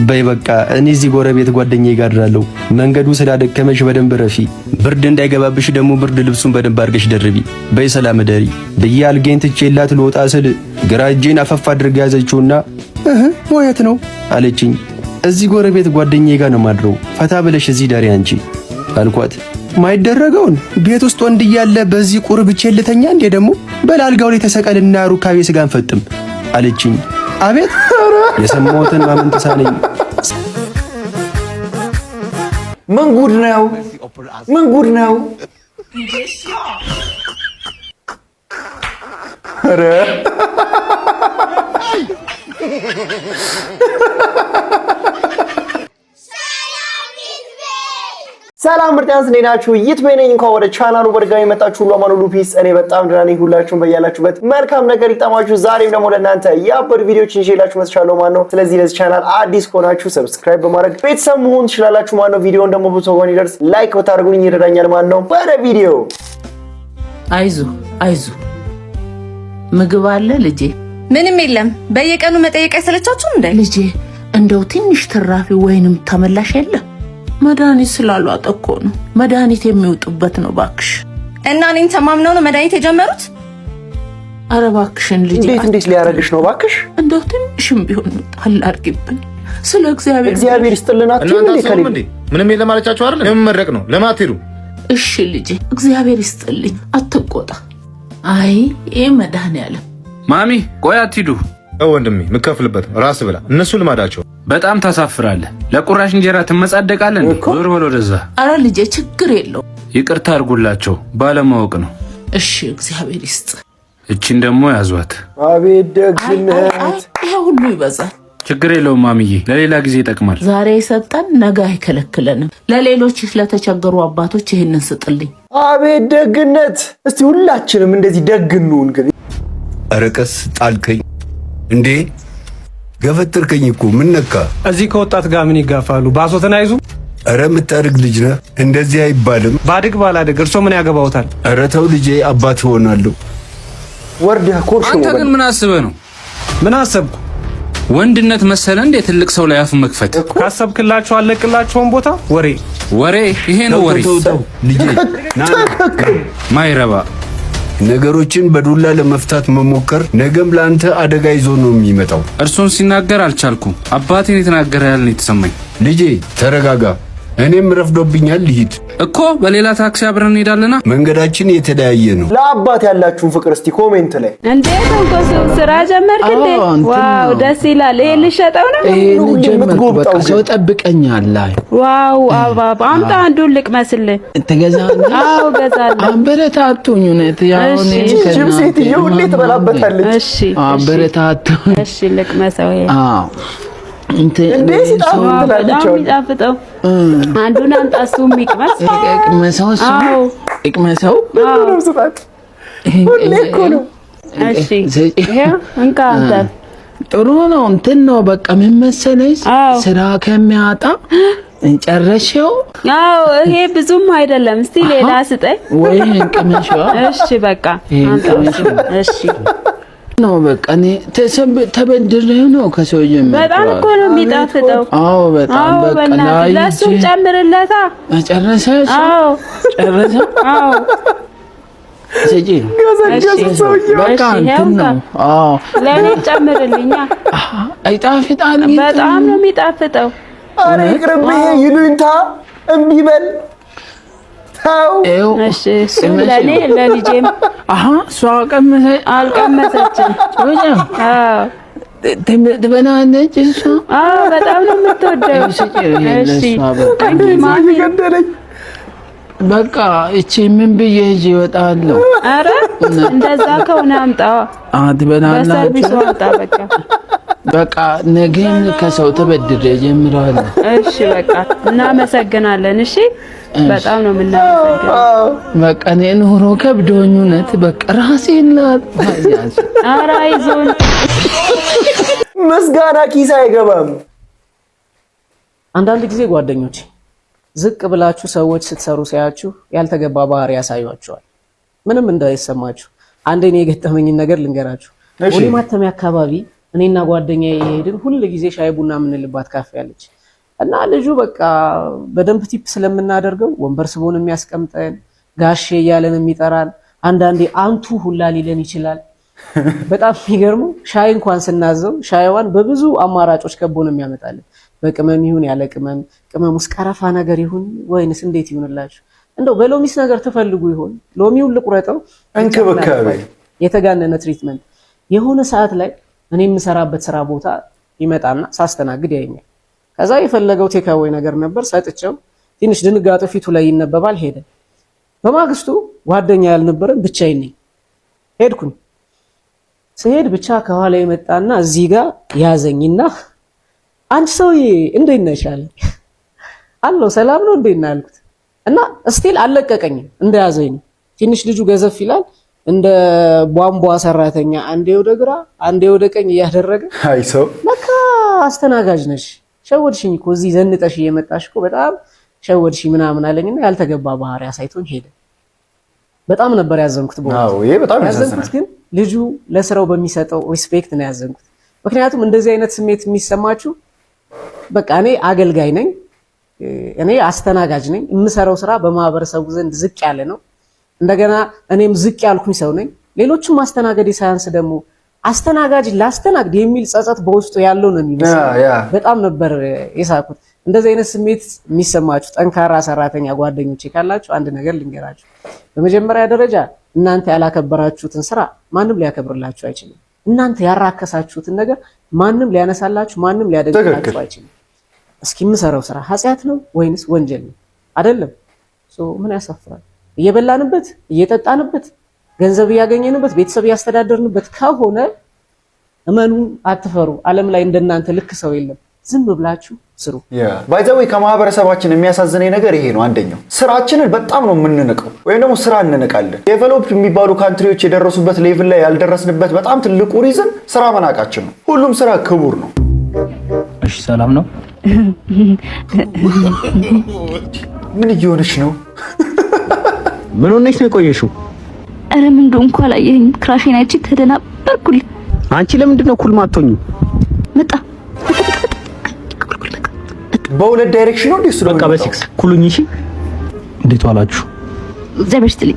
በይ በቃ እኔ እዚህ ጎረቤት ጓደኛዬ ጋር አድራለሁ። መንገዱ ስላደከመሽ በደንብ ረፊ፣ ብርድ እንዳይገባብሽ ደግሞ ብርድ ልብሱን በደንብ አድርገሽ ደርቢ። በይ ሰላም ደሪ ብዬ አልጋዬን ትቼላት ልወጣ ስል ግራ እጄን አፈፍ አድርጋ ያዘችውና ሞያት ነው አለችኝ። እዚህ ጎረቤት ጓደኛዬ ጋር ነው ማድረው፣ ፈታ ብለሽ እዚህ ዳሪ አንቺ አልኳት። ማይደረገውን ቤት ውስጥ ወንድ እያለ በዚህ ቁርብ ቸልተኛ እንዴ ደግሞ በላልጋው ላይ ተሰቀልና ሩካቤ ስጋን ፈጥም አለችኝ። አቤት የሰማሁትን ማመን ተሳነኝ። ምን ጉድ ነው? ምን ጉድ ነው? ኧረ ሰላም ምርጥ እንዴት ናችሁ? ይትበይ ነኝ። እንኳን ወደ ቻናሉ በድጋሚ መጣችሁ። ሁሉ አማን ሁሉ ፒስ። እኔ በጣም ደህና ነኝ። ሁላችሁም በያላችሁበት መልካም ነገር ይጣማችሁ። ዛሬም ደግሞ ለእናንተ ያበዱ ቪዲዮዎችን ይዤላችሁ መጥቻለሁ ማለት ነው። ስለዚህ ለዚህ ቻናል አዲስ ከሆናችሁ ሰብስክራይብ በማድረግ ቤተሰብ መሆን ትችላላችሁ ማለት ነው። ቪዲዮውን ደግሞ ብዙ ሰው ይደርስ ላይክ ብታደርጉልኝ ይረዳኛል ማለት ነው። ወደ ቪዲዮ። አይዞ ምግብ አለ ልጄ? ምንም የለም። በየቀኑ መጠየቅ አይሰለቻችሁም እንዴ? ልጄ እንደው ትንሽ ትራፊ ወይንም ተመላሽ የለም? መድኃኒት ስላልዋጠ እኮ ነው። መድኃኒት የሚውጡበት ነው ባክሽ። እና እኔን ተማምነው ነው መድኃኒት የጀመሩት? ኧረ ባክሽን ልጄ። እንዴት ሊያረግሽ ነው ባክሽ? እንደው ትንሽም ቢሆን ጣል አድርጊብን። ስለ እግዚአብሔር ይስጥልን። ምንም የለም አለቻችሁ አይደል? ለመመረቅ ነው ለማትሄዱ። እሺ ልጄ እግዚአብሔር ይስጥልኝ፣ አትቆጣ። አይ ይሄ መድኃኒዓለም። ማሚ ቆይ አትሂዱ። ወንድሜ ምከፍልበት ራስ ብላ። እነሱ ልማዳቸው። በጣም ታሳፍራለህ። ለቁራሽ እንጀራ ትመጻደቃለህ። ዞር በል ወደዛ። አረ ልጄ ችግር የለው። ይቅርታ አድርጉላቸው፣ ባለማወቅ ነው። እሺ እግዚአብሔር ይስጥ። እቺን ደግሞ ያዟት። አቤት ደግነት። ይሄ ሁሉ ይበዛል። ችግር የለውም ማሚዬ፣ ለሌላ ጊዜ ይጠቅማል። ዛሬ የሰጠን ነገ አይከለክለንም። ለሌሎች ለተቸገሩ አባቶች ይሄንን ስጥልኝ። አቤት ደግነት። እስቲ ሁላችንም እንደዚህ ደግኑን። ግን አረቀስ ጣልከኝ እንዴ? ገፈተርከኝ እኮ ምን ነካ? እዚህ ከወጣት ጋር ምን ይጋፋሉ? ባሶትን አይዙ። አረ የምታድግ ልጅ ነህ፣ እንደዚህ አይባልም። ባድግ ባላድግ እርሶ ምን ያገባውታል? አረ ተው ልጄ፣ አባት ሆናለሁ። ወርደህ ኮርሽ። አንተ ግን ምን አስበህ ነው? ምን አሰብኩ? ወንድነት መሰለ እንደ ትልቅ ሰው ላይ አፍ መክፈት። ካሰብክላችሁ አለቅላችሁን ቦታ ወሬ ይሄ ነው ወሬ። ተው ልጄ ና ማይረባ ነገሮችን በዱላ ለመፍታት መሞከር ነገም ለአንተ አደጋ ይዞ ነው የሚመጣው። እርሱን ሲናገር አልቻልኩም። አባቴን የተናገረ ያልን የተሰማኝ። ልጄ ተረጋጋ። እኔም ረፍዶብኛል፣ ልሂድ እኮ በሌላ ታክሲ አብረን እንሄዳለና መንገዳችን የተለያየ ነው። ለአባት ያላችሁን ፍቅር እስቲ ኮሜንት ላይ እንዴት እንቆሱ ስራ ጀመርክ እንዴ? ዋው ደስ ይላል። ይሄ ልሸጠው ነው? ይሄን ጀመርኩ። በቃ ሰው ጠብቀኛል። ዋው አባባ አምጣ አንዱን ልቅመስልህ። ትገዛለህ? አዎ ገዛለሁ። አበረታቱኝ። እውነት ያው እኔ ሴት ሁሌ ትበላበታለች። እሺ አበረታቱኝ። እሺ ልቅመሰው። ይሄ አዎ እንዴ ሲጣፍጠው አንዱን አምጣ። እሱም ይቅመሰው። ይቅመሰው። ሁሌ እኮ ነው። እሺ ይሄ እንካ አንተ። ጥሩ ነው። እንትን ነው በቃ ምን መሰለሽ፣ ስራ ከሚያጣ እንጨረሽው። አዎ ይሄ ብዙም አይደለም። እስቲ ሌላ ስጠኝ ወይ እንቅመሽው። እሺ በቃ አንተ። እሺ ነው በቃ እኔ ተበድሬ ነው ከሰው ጀምሮ። በጣም እኮ ነው የሚጣፍጠው። አዎ በጣም በቃ ላይ ለሱም ጨምርለታ። ጨረሰሽ? አዎ ጨረሰ። አዎ ሰጂ በቃ እንትን ነው። አዎ ለኔ ጨምርልኛ። አይጣፍጣል? በጣም ነው የሚጣፍጠው። አረ ይቅርብህ፣ ይሉኝታ እምቢ በል ታው። እሺ ለኔ ለልጄም እሷ አልቀመሰችም። አዎ ትበላለች እሷ። አዎ በጣም ነው የምትወደው። እሺ ማን ገደለኝ? በቃ እቺ ምን ብዬ ሂጅ እወጣለሁ። አረ እንደዛ ከሆነ አምጣው። ትበላለች። በሰርቪስ አምጣ በቃ። በቃ ነገን ከሰው ተበድሬ ጀምራለሁ። እሺ በቃ እናመሰግናለን። እሺ በጣም ነው የምናመሰግነው። በቃ እኔ ኑሮ ከብዶኝ እውነት በቃ ራሴን ላያዝ። ኧረ አይዞን፣ ምስጋና ኪስ አይገባም። አንዳንድ ጊዜ ጓደኞቼ ዝቅ ብላችሁ ሰዎች ስትሰሩ ሲያችሁ ያልተገባ ባህሪ ያሳዩአችኋል። ምንም እንዳይሰማችሁ አንዴ እኔ የገጠመኝን ነገር ልንገራችሁ። ቦሌ ማተሚያ አካባቢ እኔና ጓደኛዬ የሄድን ሁል ጊዜ ሻይ ቡና የምንልባት ካፌ አለች እና ልጁ በቃ በደንብ ቲፕ ስለምናደርገው ወንበር ስቦን የሚያስቀምጠን ጋሼ እያለን የሚጠራን አንዳንዴ አንቱ ሁላ ሊለን ይችላል። በጣም የሚገርመው ሻይ እንኳን ስናዘው ሻይዋን በብዙ አማራጮች ከቦን የሚያመጣልን በቅመም ይሁን ያለ ቅመም፣ ቅመም ውስጥ ቀረፋ ነገር ይሁን ወይንስ እንዴት ይሁንላችሁ? እንደው በሎሚስ ነገር ትፈልጉ ይሆን? ሎሚውን ልቁረጠው? እንክብካቤ የተጋነነ ትሪትመንት። የሆነ ሰዓት ላይ እኔ የምሰራበት ስራ ቦታ ይመጣና ሳስተናግድ ያየኛል። ከዛ የፈለገው ቴካዌይ ነገር ነበር ሰጥቼው ትንሽ ድንጋጤ ፊቱ ላይ ይነበባል። ሄደ። በማግስቱ ጓደኛ ያልነበረን ብቻዬን ነኝ። ሄድኩኝ። ስሄድ ብቻ ከኋላ የመጣና እዚህ ጋር ያዘኝና አንቺ ሰውዬ እንዴት ነሽ አለኝ። አለው ሰላም ነው እንዴት ነህ አልኩት እና ስቲል አልለቀቀኝም እንደያዘኝ ነው። ትንሽ ልጁ ገዘፍ ይላል እንደ ቧንቧ ሰራተኛ አንዴ ወደ ግራ አንዴ ወደ ቀኝ እያደረገ አይ ሰው ለካ አስተናጋጅ ነሽ ሸወድሽኝ እኮ እዚህ ዘንጠሽ እየመጣሽ እኮ በጣም ሸወድሽኝ ምናምን አለኝና ያልተገባ ባህሪ አሳይቶኝ ሄደ። በጣም ነበር ያዘንኩት። ይሄ በጣም ያዘንኩት ግን ልጁ ለስራው በሚሰጠው ሪስፔክት ነው ያዘንኩት። ምክንያቱም እንደዚህ አይነት ስሜት የሚሰማችሁ በቃ እኔ አገልጋይ ነኝ፣ እኔ አስተናጋጅ ነኝ፣ የምሰራው ስራ በማህበረሰቡ ዘንድ ዝቅ ያለ ነው። እንደገና እኔም ዝቅ ያልኩኝ ሰው ነኝ። ሌሎችም ማስተናገድ ሳያንስ ደግሞ አስተናጋጅ ላስተናግድ የሚል ጸጸት በውስጡ ያለው ነው የሚመስለው። በጣም ነበር የሳኩት። እንደዚህ አይነት ስሜት የሚሰማችሁ ጠንካራ ሰራተኛ ጓደኞቼ ካላችሁ አንድ ነገር ልንገራችሁ። በመጀመሪያ ደረጃ እናንተ ያላከበራችሁትን ስራ ማንም ሊያከብርላችሁ አይችልም። እናንተ ያራከሳችሁትን ነገር ማንም ሊያነሳላችሁ፣ ማንም ሊያደግላችሁ አይችልም። እስኪ የምሰራው ስራ ኃጢአት ነው ወይንስ ወንጀል ነው? አይደለም። ምን ያሳፍራል? እየበላንበት እየጠጣንበት ገንዘብ እያገኘንበት ቤተሰብ እያስተዳደርንበት ከሆነ እመኑ፣ አትፈሩ። ዓለም ላይ እንደናንተ ልክ ሰው የለም። ዝም ብላችሁ ስሩ። ባይዘዌ ከማህበረሰባችን የሚያሳዝነኝ ነገር ይሄ ነው። አንደኛው ስራችንን በጣም ነው የምንንቀው፣ ወይም ደግሞ ስራ እንንቃለን። ዴቨሎፕድ የሚባሉ ካንትሪዎች የደረሱበት ሌቭል ላይ ያልደረስንበት በጣም ትልቁ ሪዝን ስራ መናቃችን ነው። ሁሉም ስራ ክቡር ነው። እሺ ሰላም ነው። ምን እየሆነች ነው? ምን ሆነሽ ነው የቆየሽው? ኧረ ምን እንደው እንኳን አላየኸኝ ክራሽን አይቼ ተደናበርኩልኝ። አንቺ ለምንድን ነው ኩል ማቶኝ? መጣ በሁለት ዳይሬክሽን ነው ዲስ ነው። በቃ በሲክስ ኩሉኝ። እሺ እንዴት ዋላችሁ? ዘበርስትልኝ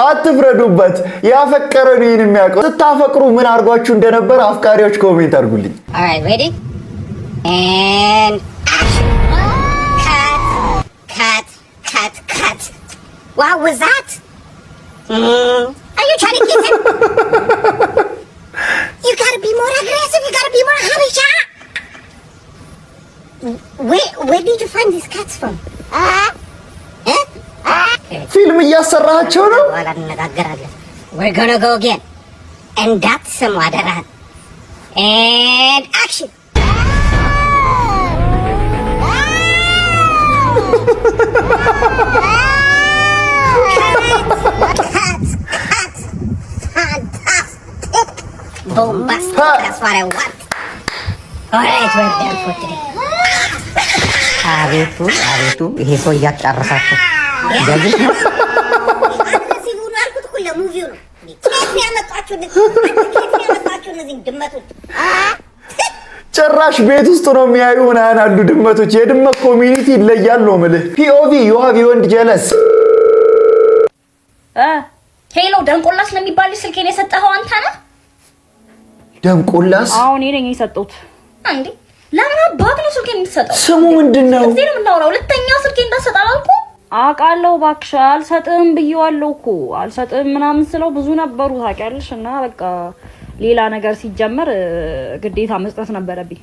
አትፍረዱበት። ያፈቀረ ነው ይሄን የሚያውቀው። ስታፈቅሩ ምን አርጓችሁ እንደነበረ አፍቃሪዎች ኮሜንት አድርጉልኝ። Alright, ready? And action. Cut. What was that? Are you trying to kiss him? You gotta be more aggressive. You gotta be more habisha. Where did you find these cats from? ፊልም እያሰራቸው ነው። We're gonna go again. And that's some water. And action. Cut. Fantastic. Bombastic. That's what I want. Alright, we're done for today. አቤቱ ይሄ ሰው እያጫረሳቸው ጭራሽ ቤት ውስጥ ነው የሚያዩ ምናምን አሉ ድመቶች። የድመት ኮሚኒቲ ይለያል ነው የምልህ። ፒኦቪ ዩ ሃቭ ወንድ ጀለስ። ሄሎ ደንቆላስ ለሚባል ስልኬን የሰጠኸው አንተ ነህ? ደንቆላስ? አዎ እኔ ነኝ የሰጠሁት። እንዴ ለምን አባት ነው ስልኬን የምትሰጠው? ስሙ ምንድነው? እዚህ ነው የምናወራው። ሁለተኛ ስልኬን እንዳትሰጥ አላልኩም? አውቃለሁ እባክሽ፣ አልሰጥም ብዬዋለሁ እኮ። አልሰጥም ምናምን ስለው ብዙ ነበሩ ታውቂያለሽ። እና በቃ ሌላ ነገር ሲጀመር ግዴታ መስጠት ነበረብኝ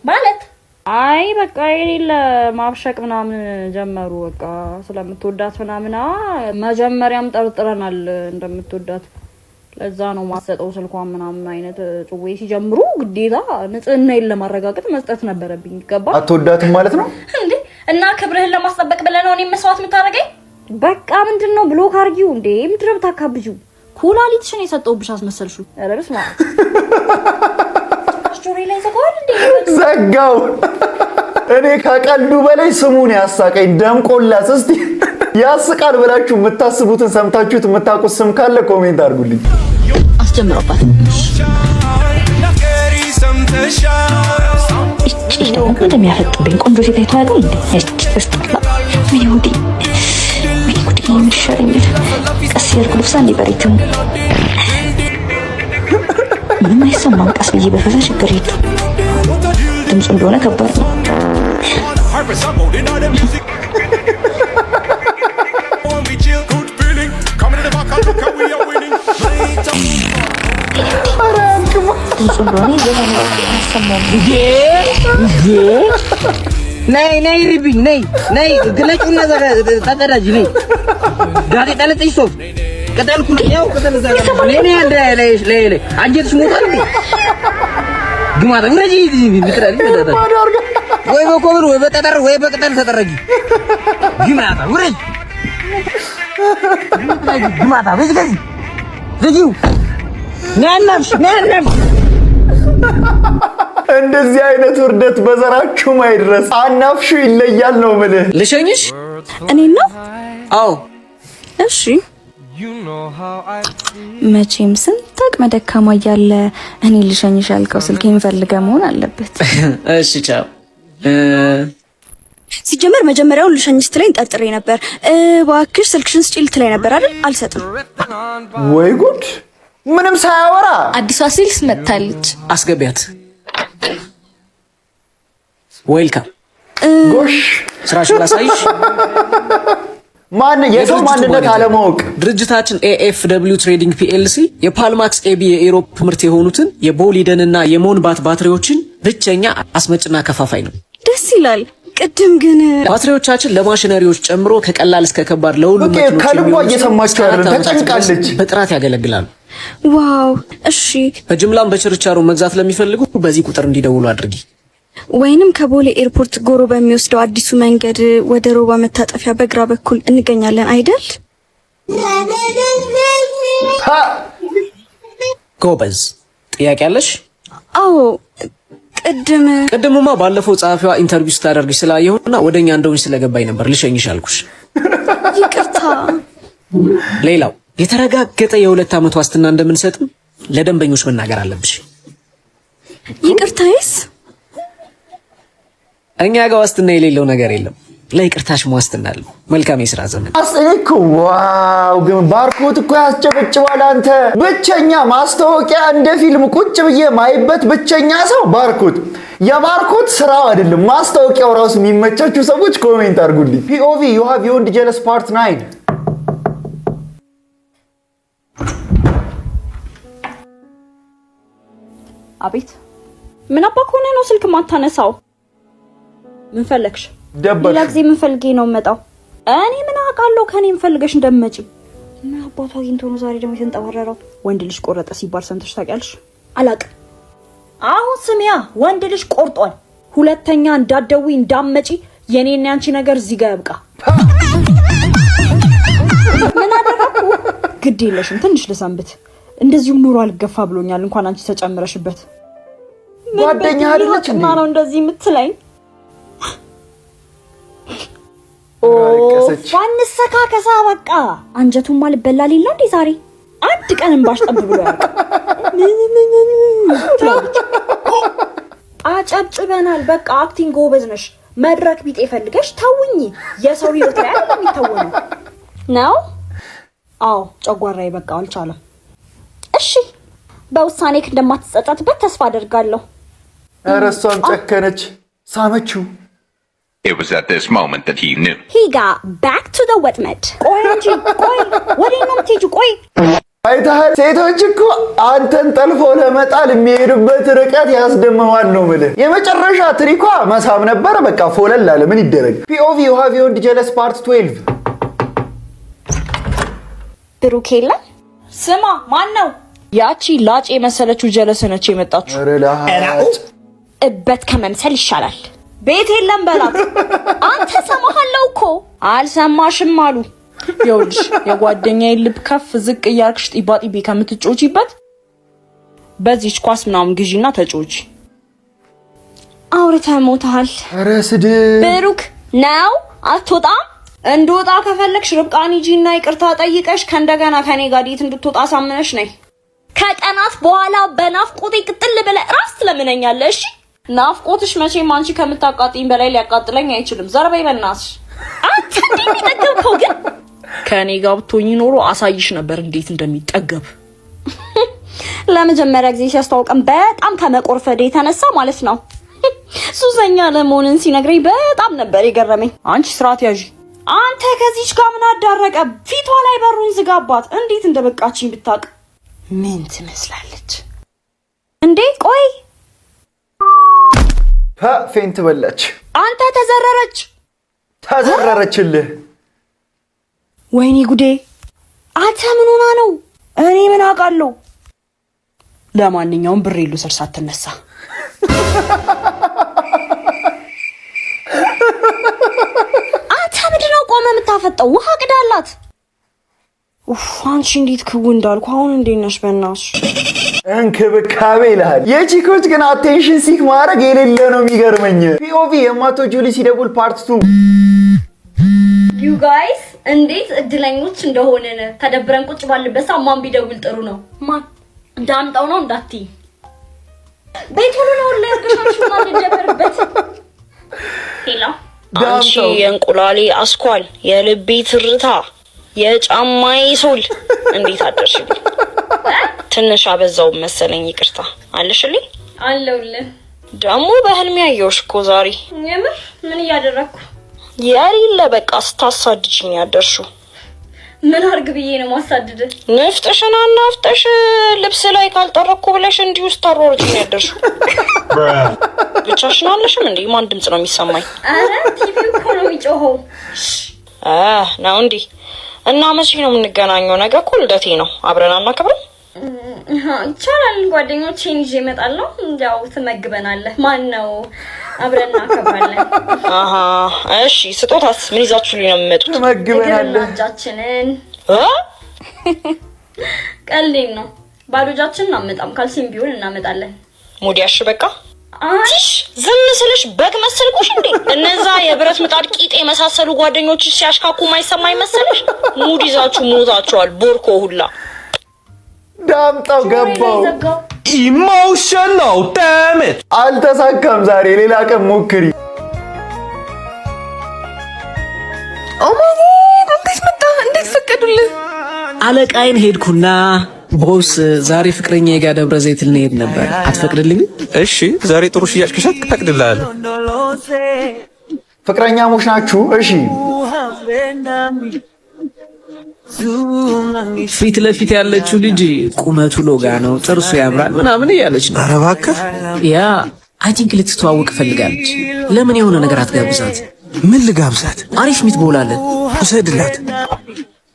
ማለት። አይ በቃ የሌለ ማብሸቅ ምናምን ጀመሩ። በቃ ስለምትወዳት ምናምን መጀመሪያም ጠርጥረናል እንደምትወዳት። ለዛ ነው ማሰጠው ስልኳን ምናምን አይነት ጽዌ ሲጀምሩ ግዴታ ንጽህናዬን ለማረጋገጥ መስጠት ነበረብኝ። ገባ? አትወዳትም ማለት ነው እንዴ? እና ክብርህን ለማስጠበቅ ብለህ ነው እኔን መስዋዕት የምታደርገኝ? በቃ ምንድነው ብሎክ አድርጊው እንዴ? ምንድነው የምታካብጂው? ኩላሊትሽን የሰጠሁብሽ አስመሰልሽው። ኧረ በስመ አብ ስቶሪ ላይ ዘጋው እንዴ? ዘጋው። እኔ ከቀልዱ በላይ ስሙን ያሳቀኝ ደንቆላስ። እስቲ ያስቃል ብላችሁ የምታስቡትን ሰምታችሁት የምታውቁት ስም ካለ ኮሜንት አድርጉልኝ። አስጀምረባት። እቺ ደግሞ እንደሚያፈጥብኝ ቆንጆ ሴት አይቷል እንዴ? እቺ ተስተላ ምን ይሁዲ ምን ይሻለኛል? ቀስ ያልኩ ልብሳ እንዲበሪትም ምንም አይሰማም። ቀስ ብዬ በፈሳ ችግር የለም። ድምፁ እንደሆነ ከባድ ነው። ድምፁ እንደሆነ ነይ ሪቢኝ ነይ ግለጩና ተቀዳጅ ነይ ጋዜጣ ለጥሽ ሶፍ ቀጠልኩ ነው ከተነዛ ለኔ አንደ ላይ አንጀትሽ ሞታል እንዴ ግማታ ወረጂ ምትራሊ ተዳታ ወይ በኮብር ወይ በጠጠር ወይ በቅጠል ተጠረጊ ግማታ ወረጂ ግማታ በዚህ ዝጊው ናናሽ እንደዚህ አይነት ውርደት በዘራችሁ ማይድረስ አናፍሹ ይለያል ነው ማለት ልሸኝሽ እኔ ነው አዎ እሺ መቼም ስንት አቅመ ደካማ እያለ እኔ ልሸኝሽ ያልከው ስልኬን ፈልገህ መሆን አለበት። እሺ ቻው። ሲጀመር መጀመሪያውን ልሸኝ ስትለኝ ጠርጥሬ ነበር። እባክሽ ስልክሽን ስጪኝ ትለኝ ነበር አይደል? አልሰጥም። ወይ ጉድ! ምንም ሳያወራ አዲሷ ሲልስ መጣለች። አስገቢያት። ዌልካም። ጎሽ ስራሽን ላሳይሽ። ማን የሰው ማንነት አለማወቅ። ድርጅታችን AFW ትሬዲንግ PLC የፓልማክስ AB የኢሮፕ ምርት የሆኑትን የቦሊደንና የሞንባት ባትሪዎችን ብቸኛ አስመጭና ከፋፋይ ነው። ደስ ይላል። ቅድም ግን ባትሪዎቻችን ለማሽነሪዎች ጨምሮ ከቀላል እስከ ከባድ ለሁሉም መኪኖች ከልቧ እየሰማችሁ አይደል? ተጨንቃለች። በጥራት ያገለግላሉ። ዋው! እሺ። በጅምላም በችርቻሮ መግዛት ለሚፈልጉ በዚህ ቁጥር እንዲደውሉ አድርጊ። ወይንም ከቦሌ ኤርፖርት ጎሮ በሚወስደው አዲሱ መንገድ ወደ ሮባ መታጠፊያ በግራ በኩል እንገኛለን አይደል? ጎበዝ። ጥያቄ አለሽ? አዎ። ቅድምማ ባለፈው ጸሐፊዋ ኢንተርቪው ስታደርግሽ ስላየሁና ወደኛ እንደሆንሽ ስለገባኝ ነበር ልሸኝሽ አልኩሽ። ይቅርታ። ሌላው የተረጋገጠ የ2 ዓመት ዋስትና እንደምንሰጥም ለደንበኞች መናገር አለብሽ። ይቅርታዬስ? እኛ ጋር ዋስትና የሌለው ነገር የለም። ለይቅርታሽ ዋስትና አለ። መልካም የሥራ ዘመን። አስልኩ። ዋው! ግን ባርኮት እኮ ያስጨበጭባል። አንተ ብቸኛ ማስታወቂያ እንደ ፊልም ቁጭ ብዬ ማይበት ብቸኛ ሰው ባርኮት። የባርኮት ስራው አይደለም ማስታወቂያው ራሱ የሚመቻችሁ ሰዎች ኮሜንት አድርጉልኝ። POV you have beyond jealous part 9 አቤት። ምን አባክ ሆነ ነው ስልክ ማታነሳው? ምን ፈለግሽ? ሌላ ጊዜ ምን ፈልጌ ነው የምመጣው? እኔ ምን አውቃለሁ ከኔ ምን ፈልገሽ እንደምመጪ። ምን አባቷ አግኝቶ ነው ዛሬ ደግሞ የተንጠባረረው? ወንድ ልጅ ቆረጠ ሲባል ሰምተሽ ታውቂያለሽ? አላውቅም። አሁን ስሚያ፣ ወንድ ልጅ ቆርጧል። ሁለተኛ እንዳትደውይ እንዳትመጪ። የኔና ያንቺ ነገር እዚህ ጋር ያብቃ። ምን አደረኩ? ግድ የለሽም ትንሽ ልሰንብት። እንደዚሁም ኑሮ አልገፋ ብሎኛል። እንኳን አንቺ ተጨምረሽበት። ጓደኛ አይደለች እንዴ? ነው እንደዚህ የምትለኝ? ዋንሰካከሳ በቃ አንጀቱን ማልበላ ሌላ እንዴ ዛሬ አንድ ቀን እንባሽ ጠብ ብሎ ያውቃል። አጨብጭበናል። በቃ አክቲንግ ጎበዝ ነሽ። መድረክ ቢጤ ፈልገሽ ተውኝ። የሰው ህይወት ላይ አይደለም የሚተወነው ነው። አዎ ጨጓራዬ በቃ አልቻለም። እሺ በውሳኔክ እንደማትጸጸትበት ተስፋ አደርጋለሁ። ኧረ እሷም ጨከነች። ሳመችው። It was at this moment that he knew. He got back to the wetmed. ቆይ እንጂ ቆይ፣ ወዴት ነው የምትሄጂው? ቆይ አይተሃል? ሴቶች እኮ አንተን ጠልፈው ለመጣል የሚሄዱበት ርቀት ያስደምማል ነው የምልህ። የመጨረሻ ትሪኳ መሳም ነበረ። በቃ ፎለል አለ። ምን ይደረግ? POV you have beyond jealous part 12 ብሩክ የለ። ስማ፣ ማን ነው ያቺ ላጭ የመሰለችው ጀለስ ነች የመጣችው? እበት ከመምሰል ይሻላል። ቤት የለም በላት። አንተ ሰማሃለው እኮ። አልሰማሽም አሉ። ይኸውልሽ የጓደኛዬን ልብ ከፍ ዝቅ እያልክሽ ጢባጢቤ ከምትጮቺበት በዚህች ኳስ ምናምን ግዢና ተጮቺ። አውርተህ ሞተሃል። ኧረ ስድብ ብሩክ ነው። አትወጣም። እንደወጣ ከፈለግሽ ርብቃን ሂጂና ይቅርታ ጠይቀሽ ከእንደገና ከኔ ጋር ዴት እንድትወጣ አሳምነሽ ነይ። ከቀናት በኋላ በናፍቆቴ ቅጥል ብለህ ራስ ትለምነኛለሽ። ናፍቆትሽ መቼም አንቺ ከምታቃጥኝ በላይ ሊያቃጥለኝ አይችልም። ዘርበይ በእናትሽ። አንተ እንዴት የሚጠገብከው ግን? ከኔ ጋር ብትሆኚ ኖሮ አሳይሽ ነበር እንዴት እንደሚጠገብ። ለመጀመሪያ ጊዜ ሲያስተዋውቀን በጣም ከመቆርፈድ የተነሳ ማለት ነው ሱሰኛ ለመሆንን ሲነግረኝ በጣም ነበር የገረመኝ። አንቺ ስርዓት ያዢ። አንተ ከዚች ጋር ምን አዳረቀ? ፊቷ ላይ በሩን ዝጋባት። እንዴት እንደበቃችኝ ብታውቅ። ምን ትመስላለች እንዴ? ቆይ ፌንት በላች። አንተ ተዘረረችልህ። ወይኔ ጉዴ! አንተ ምን ሆና ነው? እኔ ምን አውቃለሁ? ለማንኛውም ብሬ ልውሰድ ሳትነሳ። አንተ ምንድን ነው ቆመ የምታፈጠው? ውሃ ቅዳላት። አንቺ እንዴት ክው እንዳልኩ። አሁን እንዴት ነሽ? በእናትሽ እንክብካቤ ይልሃል። የቺኮች ግን አቴንሽን ሲክ ማድረግ የሌለ ነው የሚገርመኝ። ፒኦቪ የማትወጂው ልጅ ሲደውል ፓርት 2። ዩ ጋይስ እንዴት እድለኞች እንደሆነን። ተደብረን ቁጭ ባልበት ማን ቢደውል ጥሩ ነው? ማን እንዳምጣው ነው እንዳትይ። ቤቱን ነው ለርግሻችሁ ማለት ደበርበት። ሄሎ አንቺ የእንቁላሌ አስኳል፣ የልቤ ትርታ፣ የጫማዬ ሶል እንዴት አደርሽልኝ? ትንሽ አበዛው መሰለኝ። ይቅርታ አለሽልኝ? አለውልህ። ደግሞ በህልሜ ያየሁሽ እኮ ዛሬ። የምር ምን እያደረኩ? የሌለ በቃ ስታሳድጂኝ ያደርሽው። ምን አርግ ብዬ ነው ማሳድድ? ንፍጥሽን አናፍጠሽ ልብስ ላይ ካልጠረኩ ብለሽ እንዲሁ ስታሮርጂኝ ያደርሽው። ብቻሽን አለሽም እንዴ? ማን ድምጽ ነው የሚሰማኝ? አረ ቲቪው እኮ ነው የሚጮኸው። ነው እንዴ? እና መቼ ነው የምንገናኘው? ነገ እኮ ልደቴ ነው። አብረን አናከብርም? ይቻላል። ጓደኞቼን ይዤ እመጣለሁ። ያው ትመግበናለህ። ማን ነው? አብረን እናከብራለን። እሺ። ስጦታስ ምን ይዛችሁልኝ ነው የምመጡት? ትመግበናለህ። እጃችንን ቀልዴን ነው። ባዶ እጃችንን አመጣም። ካልሲም ቢሆን እናመጣለን። ሙዲያሽ በቃ አንቺ ዝም ስልሽ በግ መሰልኩሽ እንዴ? እነዛ የብረት ምጣድ ቂጤ የመሳሰሉ ጓደኞችሽ ሲያሽካኩ ማይሰማኝ መሰለሽ? ሙድ ይዛችሁ ሞታችኋል። ቦርኮ ሁላ ዳምጣው ገባው። ኢሞሽናል ዳሜጅ። አልተሳካም ዛሬ። ሌላ ቀን ሞክሪ። እንዴት መጣ? እንዴት ፈቀዱልህ? አለቃይን ሄድኩና ቦስ ዛሬ ፍቅረኛ ጋር ደብረ ዘይት ልንሄድ ነበር፣ አትፈቅድልኝም? እሺ ዛሬ ጥሩ ሽያጭ ከሸጥክ እፈቅድልሃለሁ። ፍቅረኛሞች ናችሁ? እሺ። ፊት ለፊት ያለችው ልጅ ቁመቱ ሎጋ ነው፣ ጥርሱ ያምራል ምናምን እያለች ነው። ኧረ እባክህ። ያ አይ ቲንክ ልትተዋወቅ ፈልጋለች። ለምን የሆነ ነገር አትጋብዛት? ምን ልጋብዛት? አሪፍ ሚት ቦላለን፣ ውሰድላት።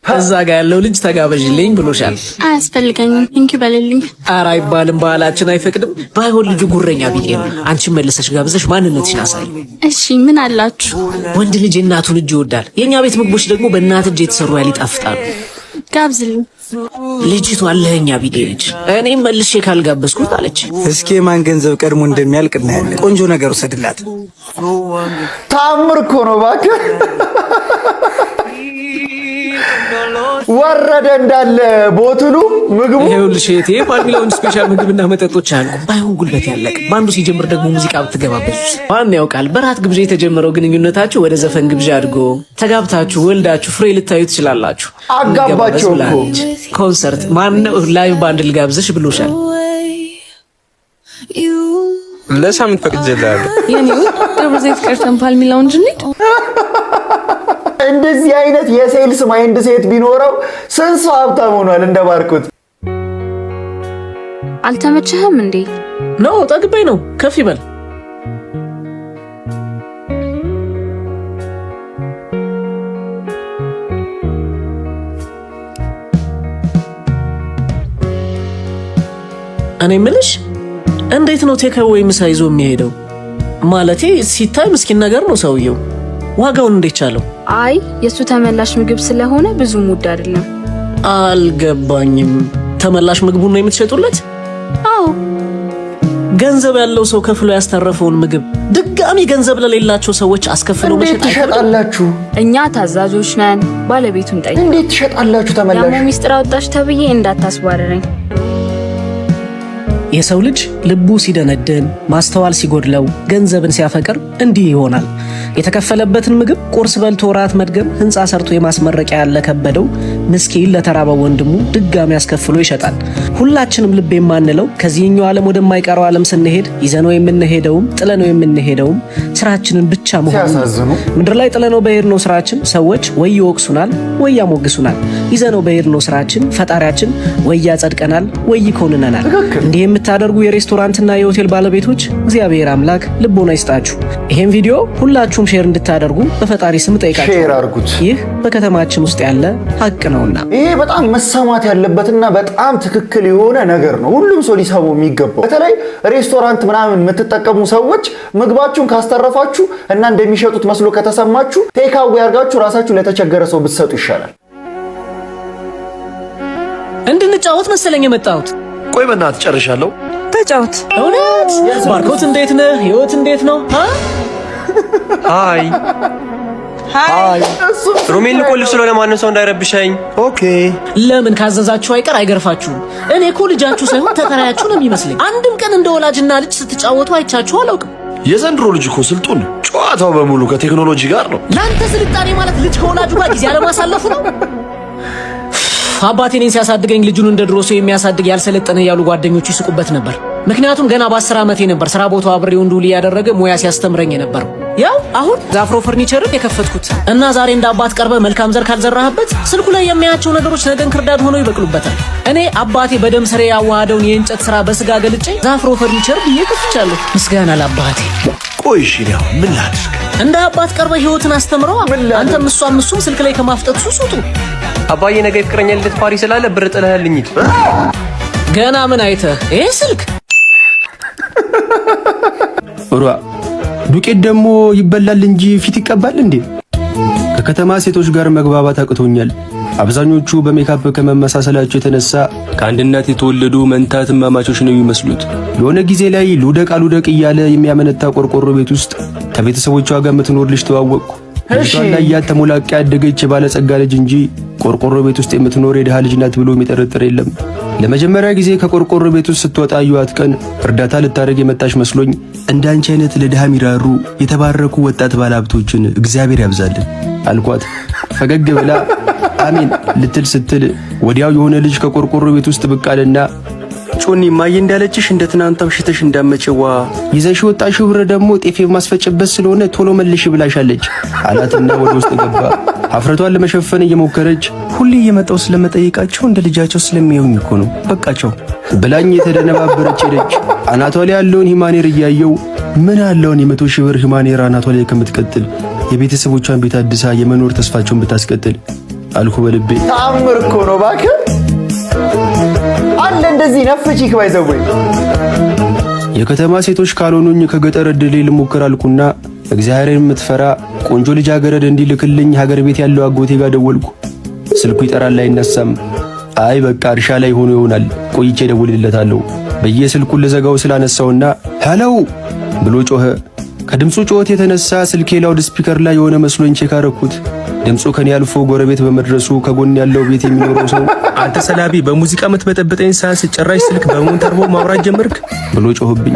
እዛ ጋር ያለው ልጅ ተጋበዥልኝ ብሎሻል። አያስፈልገኝም፣ እንኪ በልልኝ። ኧረ አይባልም፣ ባህላችን አይፈቅድም። ባይሆን ልጁ ጉረኛ ቢጤ ነው። አንቺን መልሰሽ ጋብዘሽ ማንነትሽን አሳይ። እሺ ምን አላችሁ? ወንድ ልጅ የእናቱን እጅ ይወዳል። የኛ ቤት ምግቦች ደግሞ በእናት እጅ የተሰሩ ያህል ይጣፍጣሉ። ጋብዝልኝ። ልጅቷ አለኛ ቢጤ ነች። እኔም መልሼ ካልጋበዝኩት አለች። እስኪ ማን ገንዘብ ቀድሞ እንደሚያልቅ እናያለን። ቆንጆ ነገር ውሰድላት። ታምር እኮ ነው እባክህ። ወረደ እንዳለ ቦትሉ ምግቡ። ይኸውልሽ እህቴ ፋሚሊውን ስፔሻል ምግብና መጠጦች አሉ። ባይሆን ጉልበት ያለቅ ባንዱ ሲጀምር ደግሞ ሙዚቃ ብትገባበዙ ማን ያውቃል? በራት ግብዣ የተጀመረው ግንኙነታችሁ ወደ ዘፈን ግብዣ አድጎ ተጋብታችሁ ወልዳችሁ ፍሬ ልታዩ ትችላላችሁ። አጋባቸው እኮ ኮንሰርት ማነው ላይቭ ባንድ ልጋብዘሽ ብሎሻል። ለሳምንት ፈቅጄልሃለሁ። የኔው ደብረ ዘይት ቀርተን ፓልሚ ላውንጅ እንሂድ። እንደዚህ አይነት የሴልስ ማይንድ ሴት ቢኖረው ስንት ሰው ሀብታም ሆኗል እንደ ባርኮት። አልተመቸህም እንዴ? ነው ጠግበኝ ነው። ከፍ ይበል። እኔ የምልሽ እንዴት ነው ቴክአዌይ ምሳ ይዞ የሚሄደው? ማለቴ ሲታይ ምስኪን ነገር ነው ሰውየው። ዋጋውን እንዴት ቻለው? አይ የሱ ተመላሽ ምግብ ስለሆነ ብዙ ሙድ አይደለም። አልገባኝም። ተመላሽ ምግቡን ነው የምትሸጡለት? አዎ። ገንዘብ ያለው ሰው ከፍሎ ያስተረፈውን ምግብ ድጋሚ ገንዘብ ለሌላቸው ሰዎች አስከፍሎ መሸጥ ትሸጣላችሁ? እኛ ታዛዦች ነን። ባለቤቱን ጠይቅ። እንዴት ትሸጣላችሁ? ተመላሽ ደግሞ ሚስጥር አውጣሽ ተብዬ እንዳታስባረረኝ። የሰው ልጅ ልቡ ሲደነደን ማስተዋል ሲጎድለው ገንዘብን ሲያፈቅር እንዲህ ይሆናል። የተከፈለበትን ምግብ ቁርስ በልቶ ራት መድገም ህንፃ ሰርቶ የማስመረቂያ ያለ ከበደው ምስኪን ለተራበው ወንድሙ ድጋሚ ያስከፍሎ ይሸጣል። ሁላችንም ልብ የማንለው ከዚህኛው ዓለም ወደማይቀረው ዓለም ስንሄድ ይዘነው የምንሄደውም ጥለነው የምንሄደውም ስራችንን ብቻ መሆኑ። ምድር ላይ ጥለነው በሄድነው ስራችን ሰዎች ወይ ይወቅሱናል ወይ ያሞግሱናል። ይዘነው በሄድነው ስራችን ፈጣሪያችን ወይ ያጸድቀናል ወይ ይኮንነናል። እንዲህ የምታደርጉ የሬስቶራንትና የሆቴል ባለቤቶች እግዚአብሔር አምላክ ልቦና ይስጣችሁ። ይሄን ቪዲዮ ሁላችሁም ሼር እንድታደርጉ በፈጣሪ ስም ጠይቃችሁ ሼር አድርጉት። ይህ በከተማችን ውስጥ ያለ ሀቅ ነውና ይሄ በጣም መሰማት ያለበትና በጣም ትክክል የሆነ ነገር ነው። ሁሉም ሰው ሊሰማው የሚገባው። በተለይ ሬስቶራንት ምናምን የምትጠቀሙ ሰዎች ምግባችሁን ካስተረፋችሁ እና እንደሚሸጡት መስሎ ከተሰማችሁ ቴካዌ አድርጋችሁ ራሳችሁ ለተቸገረ ሰው ብትሰጡ ይሻላል። እንድንጫወት መሰለኝ የመጣሁት። ቆይ በእናትህ ጨርሻለሁ። ተጫወት። እውነት? ባርኮት እንዴት ነህ? ህይወት እንዴት ነው? ሃይ ሃይ። ሩሜን ልቆልፍ ስለሆነ ማንም ሰው እንዳይረብሸኝ። ኦኬ። ለምን ካዘዛችሁ አይቀር አይገርፋችሁም? እኔ እኮ ልጃችሁ ሳይሆን ተከራያችሁ ነው የሚመስለኝ። አንድም ቀን እንደ ወላጅና ልጅ ስትጫወቱ አይቻችሁ አላውቅም። የዘንድሮ ልጅ እኮ ስልጡን፣ ጨዋታው በሙሉ ከቴክኖሎጂ ጋር ነው። ለአንተ ስልጣኔ ማለት ልጅ ከወላጁ ጋር ጊዜ አለማሳለፉ ነው። አባቴ እኔን ሲያሳድገኝ ልጁን እንደ ድሮ ሰው የሚያሳድግ ያልሰለጠነ ያሉ ጓደኞቹ ይስቁበት ነበር። ምክንያቱም ገና በ10 ዓመቴ ነበር ስራ ቦታው አብሬው እንዱል ያደረገ ሙያ ሲያስተምረኝ ነበር። ያው አሁን ዛፍሮ ፈርኒቸርን የከፈትኩት እና ዛሬ እንደ አባት ቀርበ መልካም ዘር ካልዘራህበት ስልኩ ላይ የሚያያቸው ነገሮች ነገን ክርዳድ ሆነው ይበቅሉበታል። እኔ አባቴ በደም ስሬ ያዋሃደውን የእንጨት ስራ በስጋ ገልጬ ዛፍሮ ፈርኒቸር ብዬ ከፍቻለሁ። ምስጋና ለአባቴ። ቆይ እሺ ነው ምን ላድርግ? እንደ አባት ቀርበ ህይወትን አስተምረው። አንተም እሷም ስልክ ላይ ከማፍጠጥ ሱሱቱ። አባዬ ነገ ፍቅረኛ ልደት ፓሪ ስላለ ብር ጥለህልኝ ሂድ። ገና ምን አይተህ ይሄ ስልክ ሩአ ዱቄት ደግሞ ይበላል እንጂ ፊት ይቀባል እንዴ? ከከተማ ሴቶች ጋር መግባባት አቅቶኛል። አብዛኞቹ በሜካፕ ከመመሳሰላቸው የተነሳ ከአንድ እናት የተወለዱ መንታ እማማቾች ነው የሚመስሉት። የሆነ ጊዜ ላይ ሉደቅ አሉደቅ እያለ የሚያመነታ ቆርቆሮ ቤት ውስጥ ከቤተሰቦቿ ጋር የምትኖር ልጅ ተዋወቅኩ። እሷን ላይ ያተሞላቀ ያደገች የባለጸጋ ልጅ እንጂ ቆርቆሮ ቤት ውስጥ የምትኖር የድሃ ልጅ ናት ብሎ የሚጠረጥር የለም። ለመጀመሪያ ጊዜ ከቆርቆሮ ቤት ውስጥ ስትወጣ አየኋት ቀን እርዳታ ልታደርግ የመጣች መስሎኝ እንዳንቺ አይነት ለድሃ ሚራሩ የተባረኩ ወጣት ባለሀብቶችን እግዚአብሔር ያብዛልን አልኳት። ፈገግ ብላ አሜን ልትል ስትል ወዲያው የሆነ ልጅ ከቆርቆሮ ቤት ውስጥ ብቅ አለና ጮኒ ማየ እንዳለችሽ እንደ ትናንታው ሽተሽ እንዳመጨዋ ይዘሽ ወጣሽው ብር ደግሞ ጤፍ ማስፈጨበት ስለሆነ ቶሎ መልሽ ብላሻለች አላትና ወደ ውስጥ ገባ። አፍረቷን ለመሸፈን እየሞከረች ሁሌ እየመጣው ስለመጠየቃቸው እንደ ልጃቸው ስለሚያዩኝ እኮ ነው በቃቸው ብላኝ የተደነባበረች ሄደች። አናቷ ላይ ያለውን ሂማኔር እያየው ምን ያለውን የ100,000 ብር ሂማኔር አናቷ ላይ ከምትቀጥል የቤተሰቦቿን ቤት አድሳ የመኖር ተስፋቸውን ብታስቀጥል አልኩ በልቤ። ታምር እኮ ነው እባክህ አለ እንደዚህ ነፍቺክ ባይዘው። የከተማ ሴቶች ካልሆኑኝ ከገጠር እድሌ ልሞክር አልኩና እግዚአብሔርን የምትፈራ ቆንጆ ልጃገረድ እንዲልክልኝ ሀገር ቤት ያለው አጎቴ ጋር ደወልኩ። ስልኩ ይጠራል አይነሳም። አይ በቃ እርሻ ላይ ሆኖ ይሆናል ቆይቼ ደውልለታለሁ ብዬ ስልኩን ልዘጋው ስላነሳውና ሄሎ ብሎ ጮኸ። ከድምፁ ጮኸት የተነሳ ስልኬ ላውድ ስፒከር ላይ የሆነ መስሎኝ ቼክ አደረኩት። ድምፁ ከኔ አልፎ ጎረቤት በመድረሱ ከጎን ያለው ቤት የሚኖረው ሰው አንተ ሰላቢ በሙዚቃ የምትበጠብጠኝ ሳንስ ጭራሽ ስልክ በሞንተርቦ ማውራት ጀመርክ ብሎ ጮህብኝ።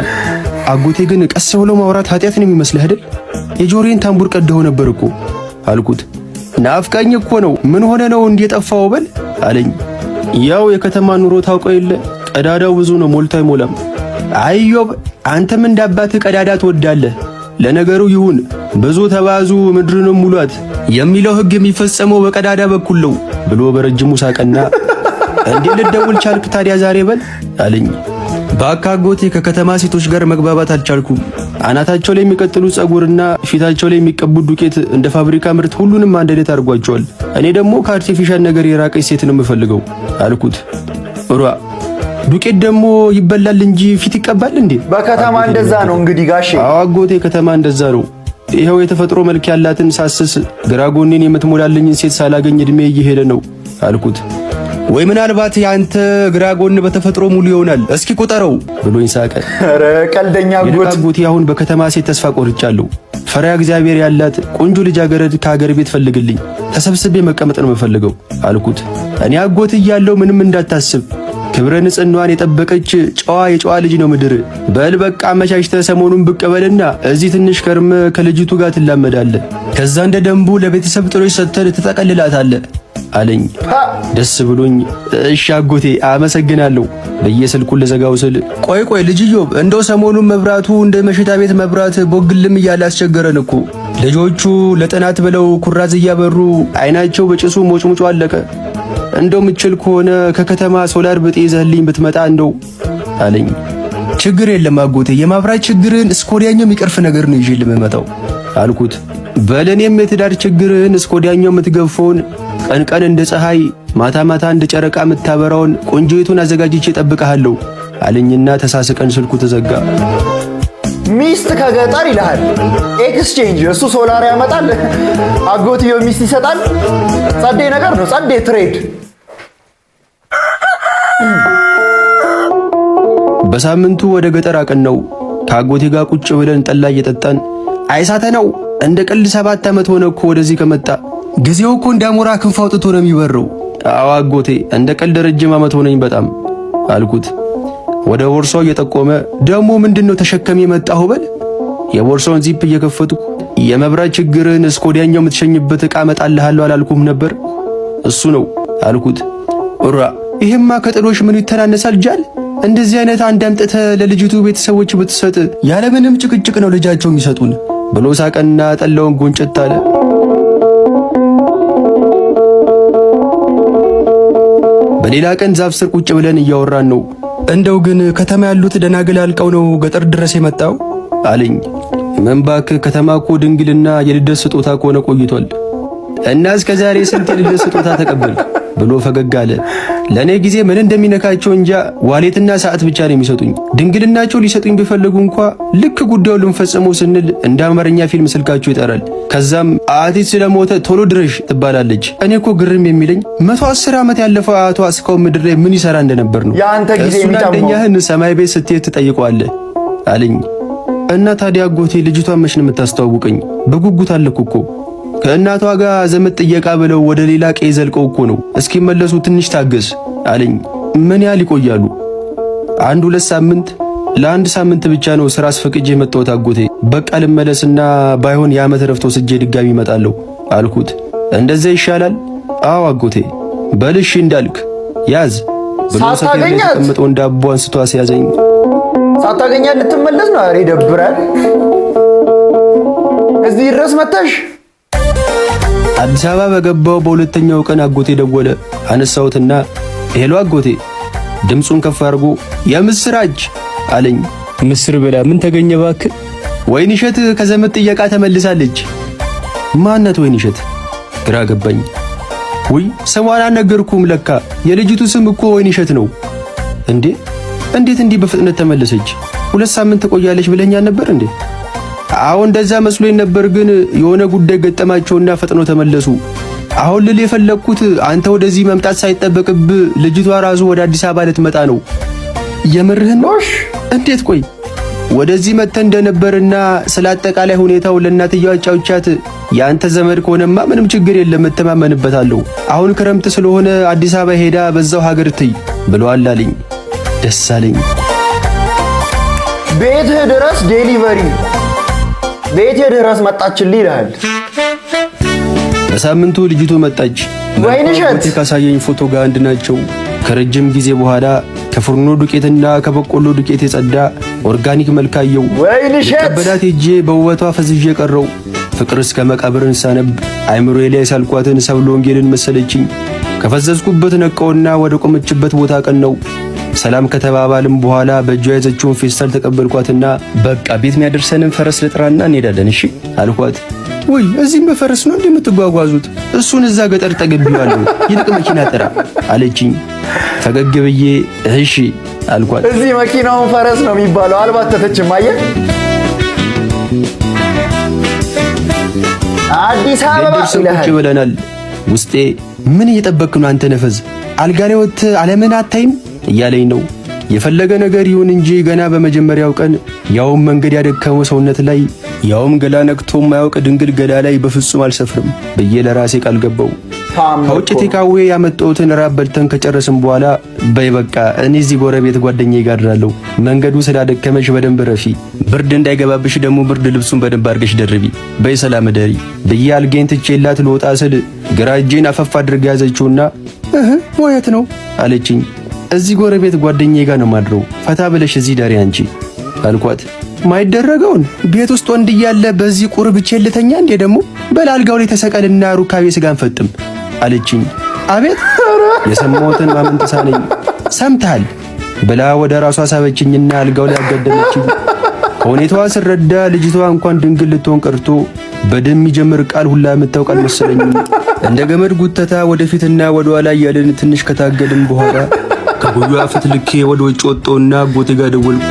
አጎቴ ግን ቀስ ብሎ ማውራት ኃጢአት ነው የሚመስልህ አይደል? የጆሮዬን ታምቡር ቀደው ነበር እኮ አልኩት። ናፍቃኝ እኮ ነው ምን ሆነ ነው እንደጠፋው በል አለኝ። ያው የከተማ ኑሮ ታውቀው የለ ቀዳዳው ብዙ ነው ሞልቶ አይሞላም። አዮብ አንተም እንዳባትህ ቀዳዳ ትወዳለህ። ለነገሩ ይሁን ብዙ ተባዙ ምድርንም ሙሏት የሚለው ሕግ የሚፈጸመው በቀዳዳ በኩል ነው ብሎ በረጅሙ ሳቀና እንዴ ልደውል ቻልክ ታዲያ ዛሬ በል አለኝ። በአካጎቴ ከከተማ ሴቶች ጋር መግባባት አልቻልኩም። አናታቸው ላይ የሚቀጥሉ ጸጉርና ፊታቸው ላይ የሚቀቡት ዱቄት እንደ ፋብሪካ ምርት ሁሉንም አንድ አይነት አድርጓቸዋል። እኔ ደግሞ ከአርቲፊሻል ነገር የራቀች ሴት ነው የምፈልገው አልኩት። ሩአ ዱቄት ደግሞ ይበላል እንጂ ፊት ይቀባል እንዴ? በከተማ እንደዛ ነው እንግዲህ ጋሼ። አጎቴ ከተማ እንደዛ ነው። ይኸው የተፈጥሮ መልክ ያላትን ሳስስ ግራ ጎኔን የምትሞላልኝን ሴት ሳላገኝ እድሜ እየሄደ ነው አልኩት። ወይ ምናልባት ያንተ ግራ ጎን በተፈጥሮ ሙሉ ይሆናል እስኪ ቁጠረው ብሎኝ ሳቀ። ኧረ ቀልደኛ አጎቴ አሁን በከተማ ሴት ተስፋ ቆርጫለሁ። ፈሪያ እግዚአብሔር ያላት ቆንጆ ልጃገረድ ከሀገር ቤት ፈልግልኝ፣ ተሰብስቤ መቀመጥ ነው የምፈልገው አልኩት። እኔ አጎት እያለሁ ምንም እንዳታስብ፣ ክብረ ንጽህናዋን የጠበቀች የጨዋ ልጅ ነው ምድር። በል በቃ አመቻችተህ ሰሞኑን ብቅ በልና እዚህ ትንሽ ከርመ ከልጅቱ ጋር ትላመዳለህ። ከዛ እንደ ደንቡ ለቤተሰብ ጥሎች ሰጥተህ ትጠቀልላታለህ አለኝ። ደስ ብሎኝ እሺ አጎቴ አመሰግናለሁ በየስልኩን ለዘጋው ስል ቆይ ልጅዮ እንደው ሰሞኑን መብራቱ እንደ መሸታ ቤት መብራት ቦግልም እያለ አስቸገረን እኮ። ልጆቹ ለጥናት ብለው ኩራዝ እያበሩ አይናቸው በጭሱ ሞጭሙጮ አለቀ። እንደው ምችል ከሆነ ከከተማ ሶላር ብጤ ይዘህልኝ ብትመጣ እንደው አለኝ። ችግር የለም አጎቴ፣ የማብራት ችግርን እስኮዲያኛው የሚቀርፍ ነገር ነው ይዤ ልመጣው አልኩት። በለኔም የትዳር ችግርን እስኮዲያኛው የምትገፈውን ቀን እንደ ፀሐይ ማታ እንደ ጨረቃ የምታበራውን ቆንጆይቱን አዘጋጅቼ እጠብቅሃለሁ አለኝና ተሳስቀን ስልኩ ተዘጋ። ሚስት ከገጠር ይልሃል ኤክስቼንጅ፣ እሱ ሶላር ያመጣል፣ አጎትየው ሚስት ይሰጣል። ጸዴ ነገር ነው፣ ጸዴ ትሬድ። በሳምንቱ ወደ ገጠር አቀናው። ከአጎቴ ጋር ቁጭ ብለን ጠላ እየጠጣን አይሳተ ነው እንደ ቀልድ 7 ዓመት ሆነ እኮ ወደዚህ ከመጣ። ጊዜው እኮ እንዳሞራ ክንፍ አውጥቶ ነው የሚበረው። አዎ አጎቴ እንደ ቀልድ ረጅም ዓመት ሆነኝ በጣም አልኩት። ወደ ቦርሳው እየጠቆመ ደግሞ ምንድነው ተሸከም የመጣሁ በል። የቦርሳውን ዚፕ እየከፈትኩ የመብራት ችግርን እስኮዲያኛው የምትሸኝበት ዕቃ መጣልሃለሁ አላልኩም ነበር? እሱ ነው አልኩት። ኡራ ይሄማ ከጥሎሽ ምን ይተናነሳል ጃል። እንደዚህ አይነት አንድ አምጥተህ ለልጅቱ ቤተሰቦች ብትሰጥ ያለምንም ጭቅጭቅ ነው ልጃቸው የሚሰጡን ብሎ ሳቀና ጠላውን ጎንጨት አለ። በሌላ ቀን ዛፍ ስር ቁጭ ብለን እያወራን ነው። እንደው ግን ከተማ ያሉት ደናግል አልቀው ነው ገጠር ድረስ የመጣው አለኝ። ምን እባክህ ከተማ እኮ ድንግልና የልደት ስጦታ ከሆነ ቆይቷል። እና እስከ ዛሬ ስንት የልደት ስጦታ ተቀበልክ ብሎ ፈገግ አለ። ለኔ ጊዜ ምን እንደሚነካቸው እንጃ ዋሌትና ሰዓት ብቻ ነው የሚሰጡኝ። ድንግልናቸው ሊሰጡኝ ቢፈልጉ እንኳ ልክ ጉዳዩን ልንፈጽመው ስንል እንደ አማርኛ ፊልም ስልካቸው ይጠራል። ከዛም አያቴ ስለሞተ ቶሎ ድረሽ ትባላለች። እኔ እኮ ግርም የሚለኝ 110 ዓመት ያለፈው አያቷ እስካሁን ምድር ላይ ምን ይሰራ እንደነበር ነው። ያንተ ጊዜ የሚጣመው ሰማይ ቤት ስትሄድ ትጠይቀዋለህ አለኝ። እና ታዲያ አጎቴ ልጅቷን መች ነው የምታስተዋውቀኝ? በጉጉት አለኩ እኮ። ከእናቷ ጋር ዘመድ ጥየቃ ብለው ወደ ሌላ ቀይ ዘልቀው እኮ ነው። እስኪመለሱ ትንሽ ታገስ አለኝ። ምን ያህል ይቆያሉ? 1-2 ሳምንት። ለአንድ ሳምንት ብቻ ነው ስራ አስፈቅጄ የመጣሁት አጎቴ። በቃ ልመለስና ባይሆን የዓመት ረፍት ወስጄ ድጋሚ እመጣለሁ አልኩት። እንደዛ ይሻላል? አዎ አጎቴ። በልሽ እንዳልክ ያዝ ብሎ ሰፈር ላይ ተቀምጦ ዳቦ አንስቶ አስያዘኝ። ሳታገኛት ልትመለስ ነው? አሬ ደብራል። እዚህ ድረስ መጣሽ? አዲስ አበባ በገባው በሁለተኛው ቀን አጎቴ ደወለ። አነሳሁትና ሄሎ አጎቴ፣ ድምፁን ከፍ አድርጎ የምስራች አለኝ። ምስር ብላ ምን ተገኘ እባክህ? ወይንሸት ከዘመድ ጥየቃ ተመልሳለች። ማናት ወይንሸት? ግራ ገባኝ። ውይ ስሟን አልነገርኩም ለካ የልጅቱ ስም እኮ ወይንሸት ነው። እንዴት እንዲህ በፍጥነት ተመለሰች? 2 ሳምንት ትቆያለች ብለኛል ነበር እንዴ? አዎ እንደዛ መስሎኝ ነበር፣ ግን የሆነ ጉዳይ ገጠማቸውና ፈጥኖ ተመለሱ። አሁን ልል የፈለግኩት አንተ ወደዚህ መምጣት ሳይጠበቅብ ልጅቷ ራሱ ወደ አዲስ አበባ ልትመጣ ነው። የምርህን ነው? እንዴት? ቆይ ወደዚህ መጥተህ እንደነበርና ስለ አጠቃላይ ሁኔታው ለእናትየው አጫውቻት የአንተ ዘመድ ከሆነማ ምንም ችግር የለም እተማመንበታለሁ። አሁን ክረምት ስለሆነ አዲስ አበባ ሄዳ በዛው ሀገር ትይ ብለዋል አለኝ። ደስ አለኝ። ቤትህ ድረስ ዴሊቨሪ ቤቴ ድረስ መጣችልኝ ይላል። በሳምንቱ ልጅቱ መጣች። ወይንሸት ካሳየኝ ፎቶ ጋር አንድ ናቸው። ከረጅም ጊዜ በኋላ ከፍርኖ ዱቄትና ከበቆሎ ዱቄት የጸዳ ኦርጋኒክ መልካየው ወይንሸት ከበዳት ሄጄ በውበቷ ፈዝዤ ቀረው። ፍቅር እስከ መቃብርን ሳነብ አይምሮዬ ላይ ሳልኳትን ሰብለ ወንጌልን መሰለችኝ። ከፈዘዝኩበት ነቀውና ወደ ቆመችበት ቦታ ቀነው። ሰላም ከተባባልም በኋላ በእጇ ያዘችውን ፌስታል ተቀበልኳትና በቃ ቤት የሚያደርሰንን ፈረስ ልጥራና እንሄዳለን እሺ አልኳት። ወይ እዚህም በፈረስ ነው እንደምትጓጓዙት? እሱን እዛ ገጠር ጠግቤዋለሁ፣ ይልቅ መኪና ጥራ አለችኝ። ፈገግ ብዬ እሺ አልኳት። እዚህ መኪናውን ፈረስ ነው የሚባለው። አልባተተችም። አየህ አዲስ አበባ ቁጭ ብለናል። ውስጤ ምን እየጠበቅክ ነው አንተ ነፈዝ? አልጋኔ ወጥ ዓለምን አታይም እያለኝ ነው። የፈለገ ነገር ይሁን እንጂ ገና በመጀመሪያው ቀን ያውም መንገድ ያደከመው ሰውነት ላይ ያውም ገላ ነክቶ ማያውቅ ድንግል ገላ ላይ በፍጹም አልሰፍርም ብዬ ለራሴ ቃል ገባው። ከውጭ ቴካዌ ያመጣሁትን ራብ በልተን ከጨረስን በኋላ በይ በቃ እኔ እዚህ ጎረቤት ጓደኛዬ ጋር አድራለሁ፣ መንገዱ ስላደከመሽ በደንብ ረፊ፣ ብርድ እንዳይገባብሽ ደግሞ ብርድ ልብሱን በደንብ አድርገሽ ደርቢ፣ በይ ሰላም ደሪ ብዬ አልጋዬን ትቼላት ልወጣ ስል ግራ እጄን አፈፍ አድርጋ ያዘችውና ወየት ነው አለችኝ። እዚህ ጎረቤት ጓደኛዬ ጋር ነው ማድረው፣ ፈታ ብለሽ እዚህ ዳሪ አንቺ አልኳት። ማይደረገውን ቤት ውስጥ ወንድ እያለ በዚህ ቁርብ ቸልተኛ እንዴ ደግሞ በላልጋው ላይ ተሰቀልና ሩካቤ ስጋን ፈጥም አለችኝ። አቤት የሰማሁትን ማመን ተሳነኝ። ሰምታል ብላ ወደ ራሷ ሳበችኝና አልጋው ላይ አጋደመችኝ። ከሁኔታዋ ስረዳ ልጅቷ እንኳን ድንግል ልትሆን ቀርቶ በደም የሚጀምር ቃል ሁላ የምታውቅ አልመሰለኝም። እንደ ገመድ ጉተታ ወደፊትና ወደ ኋላ እያልን ትንሽ ከታገልን በኋላ ከጉያ ፍት ልኬ ወደ ውጭ ወጣውና አጎቴ ጋር ደወልኩ።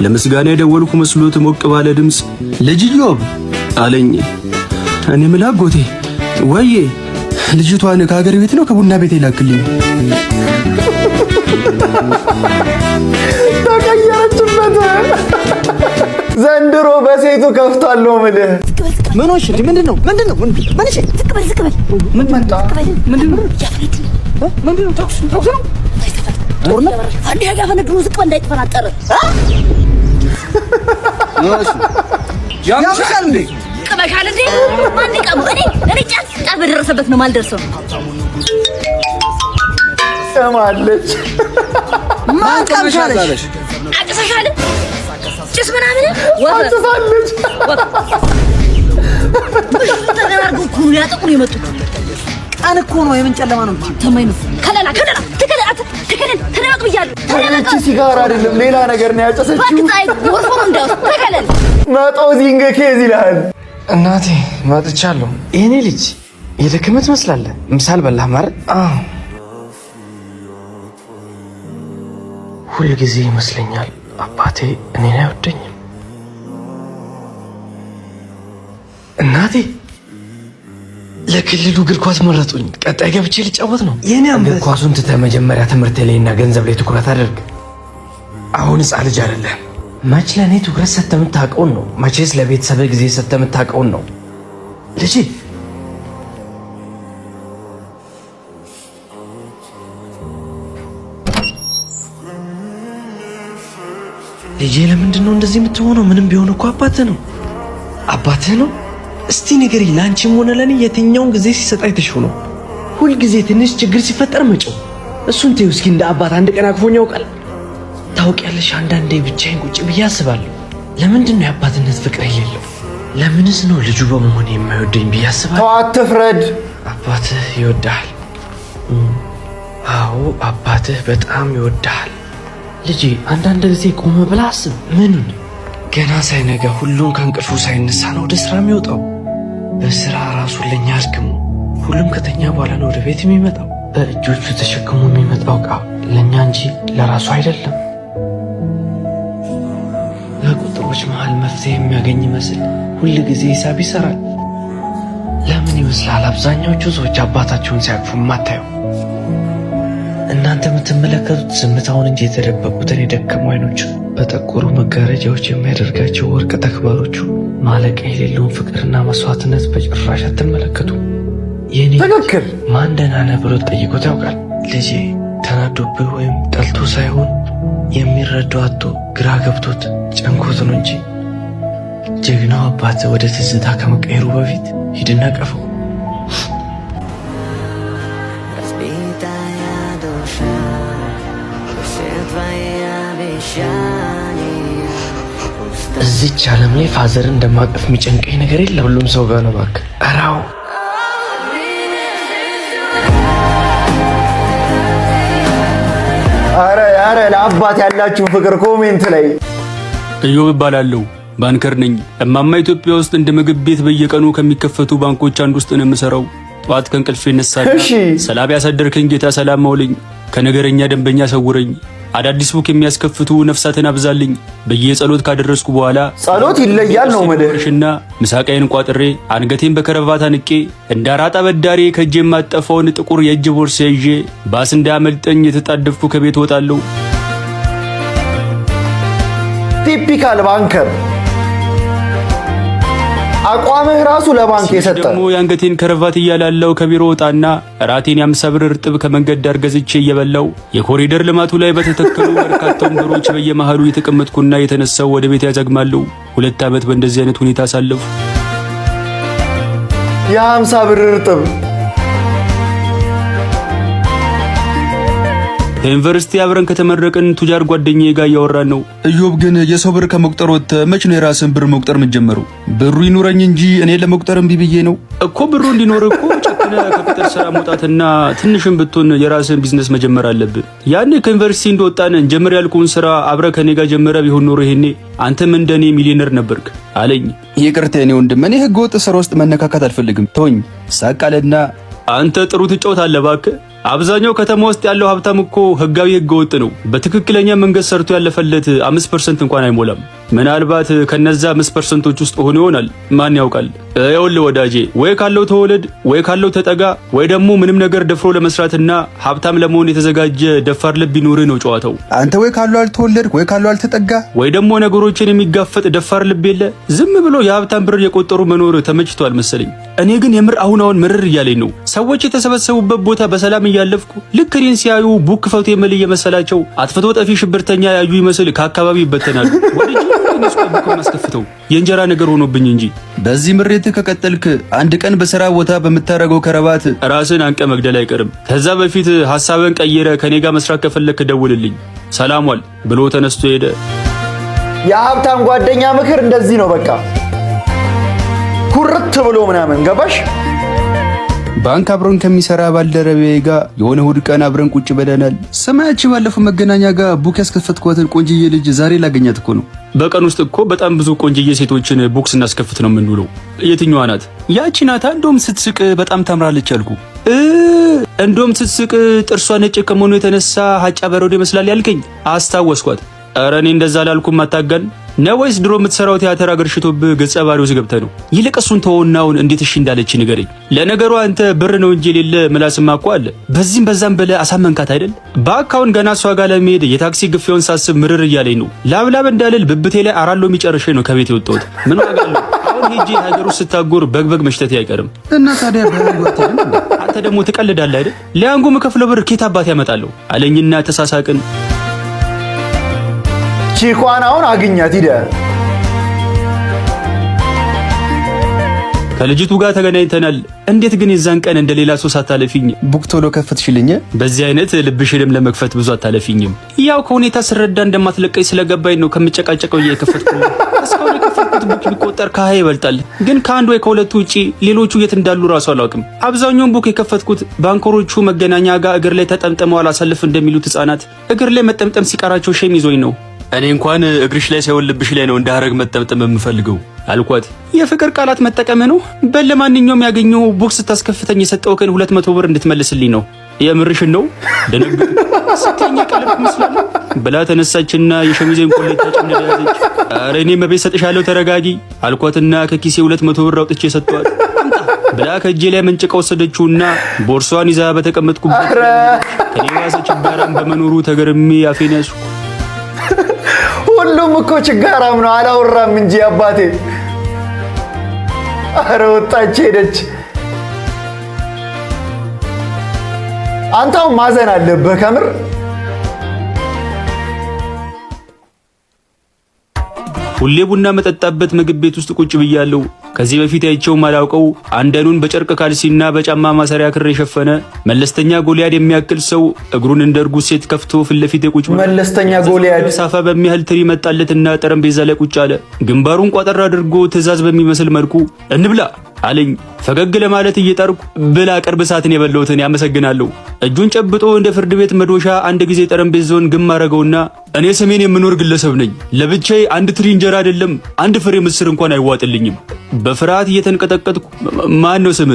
ለምስጋና የደወልኩ መስሎት ሞቅ ባለ ድምፅ ልጅ ኢዮብ አለኝ። እኔ ምን አጎቴ ወዬ ልጅቷን ከሀገር ቤት ነው ከቡና ቤት ይላክልኝ። ተቀየረችበት። ዘንድሮ በሴቱ ከፍቷል ነው የምልህ። ምንሽ ምንድነው? ምንሽ ዝቅበል ምን መጣ? ምንድነው? ተኩስ ነው? ጦርነት አንዴ ያጋፈነዱ ዝቅበል እንዳይተፈናጠረ ያምሻል እንዴ? ቀበካል እንዴ? ማን ይቀሙ? እኔ ጫፍ በደረሰበት ነው ማልደርሰው። ሰማለች ማን ቀምሻለሽ? አጥሰሻል? ጭስ ምናምን አጥሳለች። ተገራርጉ እኮ ያጠቁን የመጡት ቀን እኮ ነው። የምን ጨለማ ነው? ተማይ ነው። ከለላ ተደበቅ ብያለሁ። እቺ ሲጋራ አይደለም ሌላ ነገር ነው ያጨሰችው። ባክታይ ወርፎ ነው እንዳው ተከለል መጦ ዚንገ ኬዝ ይላል። እናቴ መጥቻለሁ። የኔ ልጅ የደከመት መስላለህ። ምሳል በላህ ማለት? አዎ ሁል ጊዜ ይመስለኛል አባቴ እኔን አይወደኝም። እናቴ ለክልሉ እግር ኳስ መረጡኝ። ቀጣይ ገብቼ ልጫወት ነው። የኔ እግር ኳሱን ትተህ መጀመሪያ ትምህርት ላይና ገንዘብ ላይ ትኩረት አድርግ። አሁን ሕፃን ልጅ አይደለም። መች ለእኔ ትኩረት ሰጥተህ የምታውቀውን ነው። መቼስ ለቤተሰብህ ጊዜ ሰጥተህ የምታውቀውን ነው ልጄ። ልጄ ለምንድን ነው እንደዚህ የምትሆነው? ምንም ቢሆን እኮ አባትህ ነው። አባትህ ነው። እስቲ ንገሪኝ፣ ለአንቺም ሆነ ለኔ የትኛውን ጊዜ ሲሰጥ አይተሽው ነው? ሁልጊዜ ትንሽ ችግር ሲፈጠር መጮህ። እሱን ተይው እስኪ። እንደ አባት አንድ ቀን አቅፎኝ ያውቃል? ታውቂያለሽ፣ አንዳንዴ ብቻዬን ቁጭ ብዬ አስባለሁ፣ ለምንድን ነው የአባትነት ፍቅር የሌለው? ለምንስ ነው ልጁ በመሆኔ የማይወደኝ ብዬ አስባለሁ። ተው አትፍረድ። አባትህ ይወድሃል። አዎ አባትህ በጣም ይወድሃል ልጄ። አንዳንድ ጊዜ ቆም ብለህ አስብ። ምኑን? ገና ሳይነጋ ሁሉም ከእንቅልፉ ሳይነሳ ነው ወደ ስራ የሚወጣው። በስራ ራሱን ለኛ አድክሞ ሁሉም ከተኛ በኋላ ነው ወደ ቤት የሚመጣው። በእጆቹ ተሸክሞ የሚመጣው ዕቃ ለኛ እንጂ ለራሱ አይደለም። በቁጥሮች መሃል መፍትሄ የሚያገኝ ይመስል ሁል ጊዜ ሂሳብ ይሰራል። ለምን ይመስላል አብዛኛዎቹ ሰዎች አባታቸውን ሲያቅፉ የማታየው? እናንተ የምትመለከቱት ዝምታውን እንጂ የተደበቁትን የደከሙ አይኖቹን፣ በጠቆሩ መጋረጃዎች የሚያደርጋቸው ወርቅ ተክባሮቹ፣ ማለቂያ የሌለውን ፍቅርና መስዋዕትነት በጭራሽ አትመለከቱ። የኔ ትክክል ማን ደህና ነህ ብሎ ጠይቆት ያውቃል? ልጄ ተናዶብህ ወይም ጠልቶ ሳይሆን የሚረዳው አጥቶ ግራ ገብቶት ጨንኮት ነው እንጂ። ጀግናው አባትህ ወደ ትዝታ ከመቀየሩ በፊት ሂድና ቀፈው። እዚች ዓለም ላይ ፋዘር እንደማቀፍ የሚጨንቀኝ ነገር የለ። ሁሉም ሰው ጋር ነው እባክህ። አራው አረ ለአባት ያላችሁ ፍቅር ኮሜንት ላይ። ኢዮብ እባላለሁ፣ ባንከር ነኝ። እማማ ኢትዮጵያ ውስጥ እንደ ምግብ ቤት በየቀኑ ከሚከፈቱ ባንኮች አንድ ውስጥ ነው የምሰራው። ጠዋት ከእንቅልፌ እነሳለሁ። ሰላም ያሳደርከኝ ጌታ ሰላም ማውለኝ፣ ከነገረኛ ደንበኛ ሰውረኝ፣ አዳዲስ ቡክ የሚያስከፍቱ ነፍሳትን አብዛልኝ። በየጸሎት ካደረስኩ በኋላ ጸሎት ይለያል ነው መደርሽና ምሳቃዬን ቋጥሬ አንገቴን በከረቫታ ንቄ እንዳራጣ በዳሪ ከእጄ የማጠፋውን ጥቁር የእጅ ቦርሳ ይዤ ባስ እንዳያመልጠኝ የተጣደፍኩ ከቤት ወጣለሁ። ቲፒካል ባንከር አቋምህ ራሱ ለባንክ የሰጠ ደግሞ የአንገቴን ከረቫት እያላለው ከቢሮ ወጣና ራቴን 50 ብር እርጥብ ከመንገድ ዳር ገዝቼ እየበላው የኮሪደር ልማቱ ላይ በተተከሉ በርካታ ወንበሮች በየመሃሉ የተቀመጥኩና የተነሳው ወደ ቤት ያዘግማለሁ። 2 ዓመት በእንደዚህ አይነት ሁኔታ አሳለፉ። የ50 ብር እርጥብ ከዩኒቨርሲቲ አብረን ከተመረቅን ቱጃር ጓደኛዬ ጋር እያወራን ነው። እዮብ ግን የሰው ብር ከመቁጠር ወጥተህ መች ነው የራስን ብር መቁጠር የምትጀምረው? ብሩ ይኑረኝ እንጂ እኔ ለመቁጠር እምቢ ብዬ ነው እኮ። ብሩ እንዲኖር እኮ ጨክነ ከቅጥር ስራ መውጣትና ትንሽም ብትሆን የራስን ቢዝነስ መጀመር አለብህ። ያኔ ከዩኒቨርሲቲ እንደወጣን ጀምር ያልኩን ስራ አብረ ከኔ ጋር ጀመረ ቢሆን ኖሮ ይሄኔ አንተም እንደኔ ሚሊዮነር ነበርክ አለኝ። ይቅርታ የኔ ወንድም፣ እኔ ህገ ወጥ ስራ ውስጥ መነካካት አልፈልግም፣ ተወኝ። ሳቃለና አንተ ጥሩ ትጫወታለህ እባክህ። አብዛኛው ከተማ ውስጥ ያለው ሀብታም እኮ ህጋዊ ህገ ወጥ ነው። በትክክለኛ መንገድ ሰርቶ ያለፈለት 5% እንኳን አይሞላም። ምናልባት ከነዛ 5%ቶች ውስጥ ሆኖ ይሆናል፣ ማን ያውቃል? ይኸውልህ ወዳጄ፣ ወይ ካለው ተወለድ፣ ወይ ካለው ተጠጋ፣ ወይ ደግሞ ምንም ነገር ደፍሮ ለመስራትና ሀብታም ለመሆን የተዘጋጀ ደፋር ልብ ይኖርህ ነው ጨዋታው። አንተ ወይ ካለው አልተወለድ፣ ወይ ካለው አልተጠጋ፣ ወይ ደግሞ ነገሮችን የሚጋፈጥ ደፋር ልብ የለ። ዝም ብሎ የሀብታም ብር የቆጠሩ መኖር ተመችቷል መሰለኝ። እኔ ግን የምር አሁን ምርር እያለኝ ነው። ሰዎች የተሰበሰቡበት ቦታ በሰላም እያለፍኩ ልክ እኔን ሲያዩ ቡክ ፈውት የመል እየመሰላቸው አጥፍቶ ጠፊ ሽብርተኛ ያዩ ይመስል ከአካባቢ ይበተናሉ። ወዲህ ቡክ ማስከፍተው የእንጀራ ነገር ሆኖብኝ እንጂ በዚህ ምሬት ከቀጠልክ አንድ ቀን በሥራ ቦታ በምታረገው ከረባት ራስን አንቀ መግደል አይቀርም። ከዛ በፊት ሐሳብን ቀይረ ከኔ ጋር መስራት ከፈለክ ደውልልኝ። ሰላም ዋል ብሎ ተነስቶ ሄደ። የሀብታም ጓደኛ ምክር እንደዚህ ነው። በቃ ኩርት ብሎ ምናምን ገባሽ? ባንክ አብረን ከሚሰራ ባልደረቤ ጋር የሆነ እሑድ ቀን አብረን ቁጭ ብለናል። ሰማያችሁ ባለፈው መገናኛ ጋር ቡክ ያስከፈትኳትን ቆንጅዬ ልጅ ዛሬ ላገኛት እኮ ነው። በቀን ውስጥ እኮ በጣም ብዙ ቆንጅዬ ሴቶችን ቡክስ እናስከፍት ነው የምንውለው። የትኛዋ ናት? ያቺ ናታ። እንደውም ስትስቅ በጣም ታምራለች አልኩ። እንደውም ስትስቅ ጥርሷ ነጭ ከመሆኑ የተነሳ ሀጫ በረዶ ይመስላል ያልከኝ አስታወስኳት። ኧረ እኔ እንደዛ ላልኩም። አታጋን ነው ወይስ ድሮ የምትሰራው ቲያትር አገርሽቶብህ ገጸ ባህሪው ገብተህ ነው? ይልቅ እሱን ተወውናውን እንዴት እሺ እንዳለች ንገረኝ። ለነገሩ አንተ ብር ነው እንጂ የሌለ ምላስማ እኮ አለ። በዚህም በዛም ብለህ አሳመንካት አይደል? በአካውን ገና እሷ ጋር ለመሄድ የታክሲ ግፊያውን ሳስብ ምርር እያለኝ ነው። ላብላብ እንዳልል ብብቴ ላይ አራሎ የሚጨርሸኝ ነው ከቤት የወጣሁት። ምን ዋጋ አለው? አሁን ሄጄ ሀገር ውስጥ ስታጎር በግበግ መሽተቴ አይቀርም። እና ታዲያ በህይወት አንተ ደግሞ ትቀልዳለህ አይደል? ለያንጎ መከፍለው ብር ኬት አባት ያመጣለሁ አለኝና ተሳሳቅን። ቺኳን አሁን አግኛት ሂደ። ከልጅቱ ጋር ተገናኝተናል። እንዴት ግን የዛን ቀን እንደሌላ ሰው ሳታለፊኝ ቡክ ቶሎ ከፈትሽልኝ? በዚህ አይነት ልብሽንም ለመክፈት ብዙ አታለፊኝም። ያው ከሁኔታ ስረዳ እንደማትለቀኝ ስለገባኝ ነው ከምጨቃጨቀው እየከፈትኩልኝ። እስካሁን የከፈትኩት ቡክ ቢቆጠር ከ20 ይበልጣል። ግን ከአንድ ወይ ከሁለቱ ውጪ ሌሎቹ የት እንዳሉ ራሱ አላውቅም። አብዛኛውን ቡክ የከፈትኩት ባንኮሮቹ መገናኛ ጋር እግር ላይ ተጠምጥመው አላሳልፍ እንደሚሉት ህፃናት እግር ላይ መጠምጠም ሲቀራቸው ሼም ይዞኝ ነው። እኔ እንኳን እግርሽ ላይ ሳይሆን ልብሽ ላይ ነው እንዳረግ መጠምጠም የምፈልገው አልኳት። የፍቅር ቃላት መጠቀም ነው። በለማንኛውም ያገኘው ቦክስ ታስከፍተኝ የሰጠውከን 200 ብር እንድትመልስልኝ ነው። የምርሽን ነው? ደነግጥ ስተኛ ቀለብ መስላል ብላ ተነሳችና የሸሚዜን ኮሌታ ጭምር ያዘች። ኧረ እኔ መቤት ሰጥሻለሁ ተረጋጊ አልኳትና ከኪሴ 200 ብር አውጥቼ ሰጠዋት። ብላ ከእጄ ላይ መንጭቃ ወሰደችውና ቦርሷን ይዛ በተቀመጥኩበት ከኔ ዋሰ ችጋራም በመኖሩ ተገርሜ አፌን ያዝኩ። ሁሉም እኮ ችጋራም ነው አላወራም እንጂ አባቴ። አረ ወጣች ሄደች። አንተው ማዘን አለብህ ከምር። ሁሌ ቡና መጠጣበት ምግብ ቤት ውስጥ ቁጭ ብያለሁ። ከዚህ በፊት አይቼው ማላውቀው አንደኑን በጨርቅ ካልሲና በጫማ ማሰሪያ ክር የሸፈነ መለስተኛ ጎልያድ የሚያክል ሰው እግሩን እንደ እርጉዝ ሴት ከፍቶ ፊት ለፊት ቁጭ ብሎ መለስተኛ ጎልያድ ሳፋ በሚያህል ትሪ መጣለትና ጠረጴዛ ላይ ቁጭ አለ። ግንባሩን ቋጠር አድርጎ ትዕዛዝ በሚመስል መልኩ እንብላ አለኝ። ፈገግ ለማለት እየጣርኩ ብላ ቅርብ ሰዓትን የበለውትን ያመሰግናለሁ። እጁን ጨብጦ እንደ ፍርድ ቤት መዶሻ አንድ ጊዜ ጠረጴዛውን ግም አረገውና እኔ ሰሜን የምኖር ግለሰብ ነኝ። ለብቻዬ አንድ ትሪ እንጀራ አይደለም አንድ ፍሬ ምስር እንኳን አይዋጥልኝም። በፍርሃት እየተንቀጠቀጥኩ ማን ነው ስም?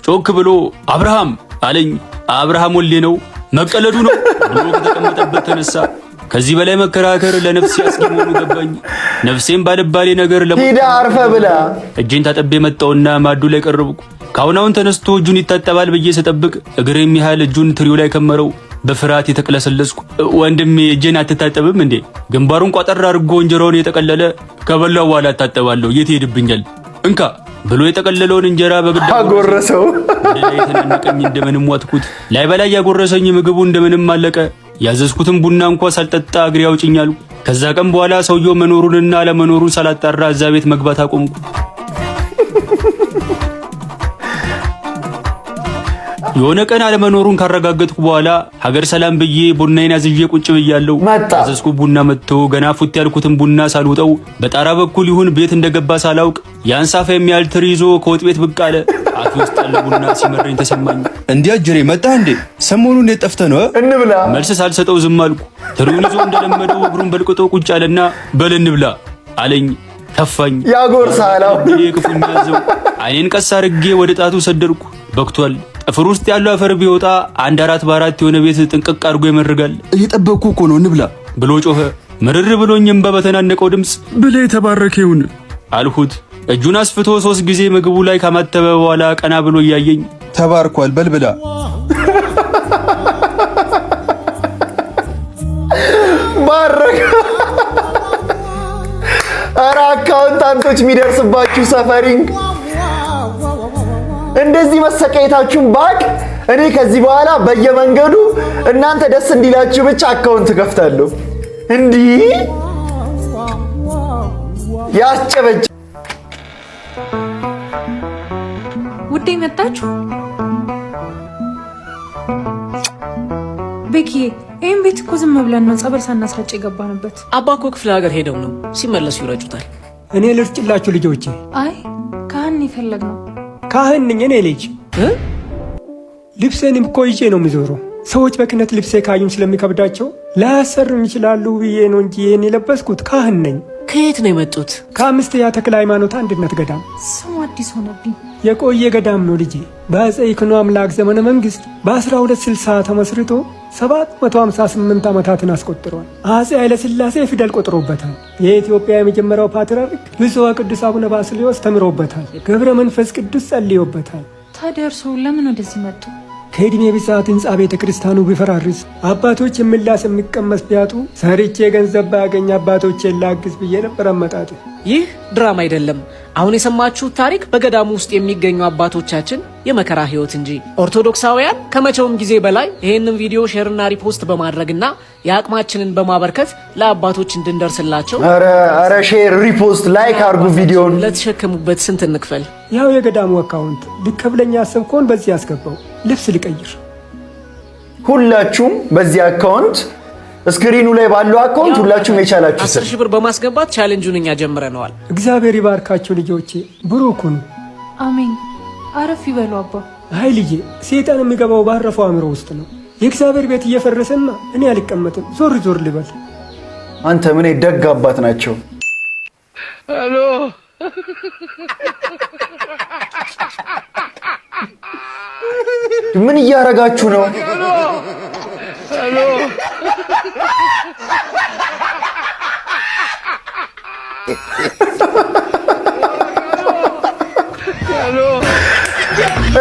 ጮክ ብሎ አብርሃም አለኝ። አብርሃም ወሌ ነው መቀለዱ ነው ብሎ ከተቀመጠበት ተነሳ። ከዚህ በላይ መከራከር ለነፍሴ አስጊ መሆኑ ገባኝ። ነፍሴን ባልባሌ ነገር ሂዳ አርፈ ብላ እጄን ታጠቤ መጣውና ማዱ ላይ ቀረብኩ። ካሁናውን ተነስቶ እጁን ይታጠባል ብዬ ስጠብቅ እግሬ የሚያህል እጁን ትሪው ላይ ከመረው። በፍርሃት የተቅለሰለስኩ ወንድሜ እጄን አትታጠብም እንዴ? ግንባሩን ቋጠር አድርጎ እንጀራውን የጠቀለለ ከበላው በኋላ አታጠባለሁ የት ሄድብኛል እንካ ብሎ የጠቀለለውን እንጀራ በግድ አጎረሰው። ላይ ተናነቀኝ። እንደምንም ዋጥኩት። ላይ በላይ ያጎረሰኝ ምግቡ እንደምንም አለቀ። ያዘዝኩትን ቡና እንኳን ሳልጠጣ እግሬ ያውጭኛል። ከዛ ቀን በኋላ ሰውየው መኖሩንና አለመኖሩን ሳላጣራ እዛ ቤት መግባት አቆምኩ። የሆነ ቀን አለመኖሩን ካረጋገጥኩ በኋላ ሀገር ሰላም ብዬ ቡናዬን አዝዤ ቁጭ ብያለሁ። ያዘዝኩት ቡና መጥቶ ገና ፉት ያልኩትን ቡና ሳልውጠው በጣራ በኩል ይሁን ቤት እንደገባ ሳላውቅ የአንሳፋ የሚያህል ትሪ ይዞ ከወጥ ቤት ብቅ አለ። አፍ ውስጥ ያለ ቡና ሲመረኝ ተሰማኝ። እንዲያ ጅሬ መጣ እንዴ? ሰሞኑን እንዴት ጠፍተህ ነው? እንብላ። መልስ ሳልሰጠው ዝም አልኩ። ትሪውን ይዞ እንደለመደው እግሩን በልቅጦ ቁጭ አለና በል እንብላ አለኝ። ተፋኝ። ያጎርሳል። ክፉኛ ያዘው። አይኔን ቀስ አድርጌ ወደ ጣቱ ሰደርኩ። በክቷል። ጥፍር ውስጥ ያለው አፈር ቢወጣ 1 4 በ4 የሆነ ቤት ጥንቅቅ አድርጎ ይመርጋል። እየጠበቅኩ እኮ ነው እንብላ ብሎ ጮኸ። ምርር ብሎኝም በተናነቀው ድምፅ ብለ የተባረከ ይሁን አልሁት። እጁን አስፍቶ 3 ጊዜ ምግቡ ላይ ካማተበ በኋላ ቀና ብሎ እያየኝ ተባርኳል በልብላ ባረከ። ኧረ አካውንታንቶች የሚደርስባችሁ ሰፈሪንግ እንደዚህ መሰቃየታችሁን ባቅ። እኔ ከዚህ በኋላ በየመንገዱ እናንተ ደስ እንዲላችሁ ብቻ አካውንት ከፍታለሁ። እንዲህ ያስጨበጭ ውዴ መጣችሁ። ቤኪ ይሄን ቤት እኮ ዝም ብለን ነው ጸበል ሳናስረጭ የገባንበት። አባ እኮ ክፍለ ሀገር ሄደው ነው ሲመለሱ ይረጩታል። እኔ ልርጭላችሁ ልጆቼ። አይ ካህን የፈለግነው ካህን ነኝ እኔ ልጅ። ልብሴንም እኮ ይዤ ነው የሚዞረው። ሰዎች በክህነት ልብሴ ካዩኝ ስለሚከብዳቸው ላያሰሩኝ ይችላሉ ብዬ ነው እንጂ ይሄን የለበስኩት ካህን ነኝ። ከየት ነው የመጡት? ከ5ኛ ተክለ ሃይማኖት አንድነት ገዳም። ስሙ አዲስ ሆነብኝ። የቆየ ገዳም ነው ልጄ። በአፄ ይኩኖ አምላክ ዘመነ መንግስት በ1260 ተመስርቶ 758 ዓመታትን አስቆጥሯል። አፄ ኃይለ ሥላሴ ፊደል ቆጥሮበታል። የኢትዮጵያ የመጀመሪያው ፓትርያርክ ብፁዕ ወቅዱስ አቡነ ባስልዮስ ተምሮበታል። ገብረ መንፈስ ቅዱስ ጸልዮበታል። ታዲያ እርስዎ ለምን ወደዚህ መጡ? ከዕድሜ ብዛት ህንፃ ቤተ ክርስቲያኑ ቢፈራርስ አባቶች የምላስ የሚቀመስ ቢያጡ ሰርቼ ገንዘብ ባያገኝ አባቶቼን ላግዝ ብዬ ነበር አመጣጡ። ይህ ድራማ አይደለም። አሁን የሰማችሁት ታሪክ በገዳሙ ውስጥ የሚገኙ አባቶቻችን የመከራ ህይወት እንጂ። ኦርቶዶክሳውያን ከመቼውም ጊዜ በላይ ይህንን ቪዲዮ ሼርና ሪፖስት በማድረግና የአቅማችንን በማበርከት ለአባቶች እንድንደርስላቸው ኧረ ሼር ሪፖስት ላይክ አድርጉ። ቪዲዮን ለተሸከሙበት ስንት እንክፈል? ያው የገዳሙ አካውንት ልከፍለኛ ያሰብከውን በዚህ ያስገባው። ልብስ ልቀይር። ሁላችሁም በዚህ አካውንት ስክሪኑ ላይ ባለው አካውንት ሁላችሁም የቻላችሁ 10,000 ብር በማስገባት ቻሌንጁን እኛ ጀምረነዋል። እግዚአብሔር ይባርካችሁ ልጆቼ፣ ብሩክ ሁኑ። አሜን። አረፍ ይበሉ አባ። አይ ልጄ፣ ሰይጣን የሚገባው ባረፈው አእምሮ ውስጥ ነው። የእግዚአብሔር ቤት እየፈረሰና እኔ አልቀመጥም፣ ዞር ዞር ልበል። አንተ ምን ደግ አባት ናቸው። ሄሎ ምን እያረጋችሁ ነው? ሄሎ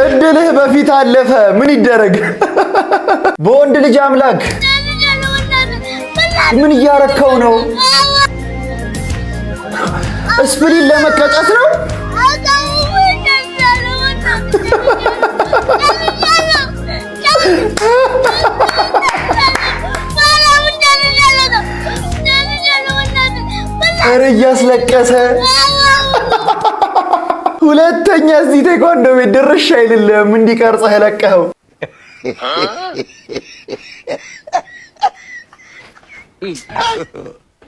እድልህ በፊት አለፈ። ምን ይደረግ? በወንድ ልጅ አምላክ ምን እያረከው ነው? ስፕሪን ለመቀጨት ነው? ኧረ እያስለቀሰ ሁለተኛ እዚህ ቴኳንዶ ቤት ድርሽ አይልም። እንዲቀርጸህ ለቀኸው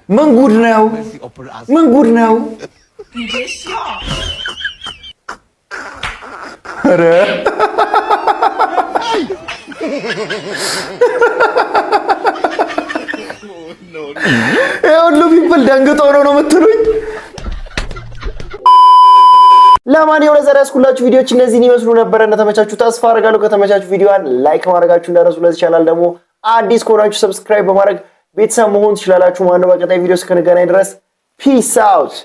ምን ጉድ ነው? ምን ጉድ ነው? ኧረ ሁሉ ፒፕል ደንግጦ ነው የምትሉኝ? ለማንኛውም ለዛሬ ያስኩላችሁ ቪዲዮዎች እነዚህን ይመስሉ ነበር። እንደተመቻችሁ ተስፋ አደርጋለሁ። ከተመቻችሁ ቪዲዮዋን ላይክ ማድረጋችሁ እንዳትረሱ። ለዚህ ቻናል ደግሞ አዲስ ከሆናችሁ ሰብስክራይብ በማድረግ ቤተሰብ መሆን ትችላላችሁ ማለት ነው። በቀጣይ ቪዲዮ እስክንገናኝ ድረስ ፒስ አውት።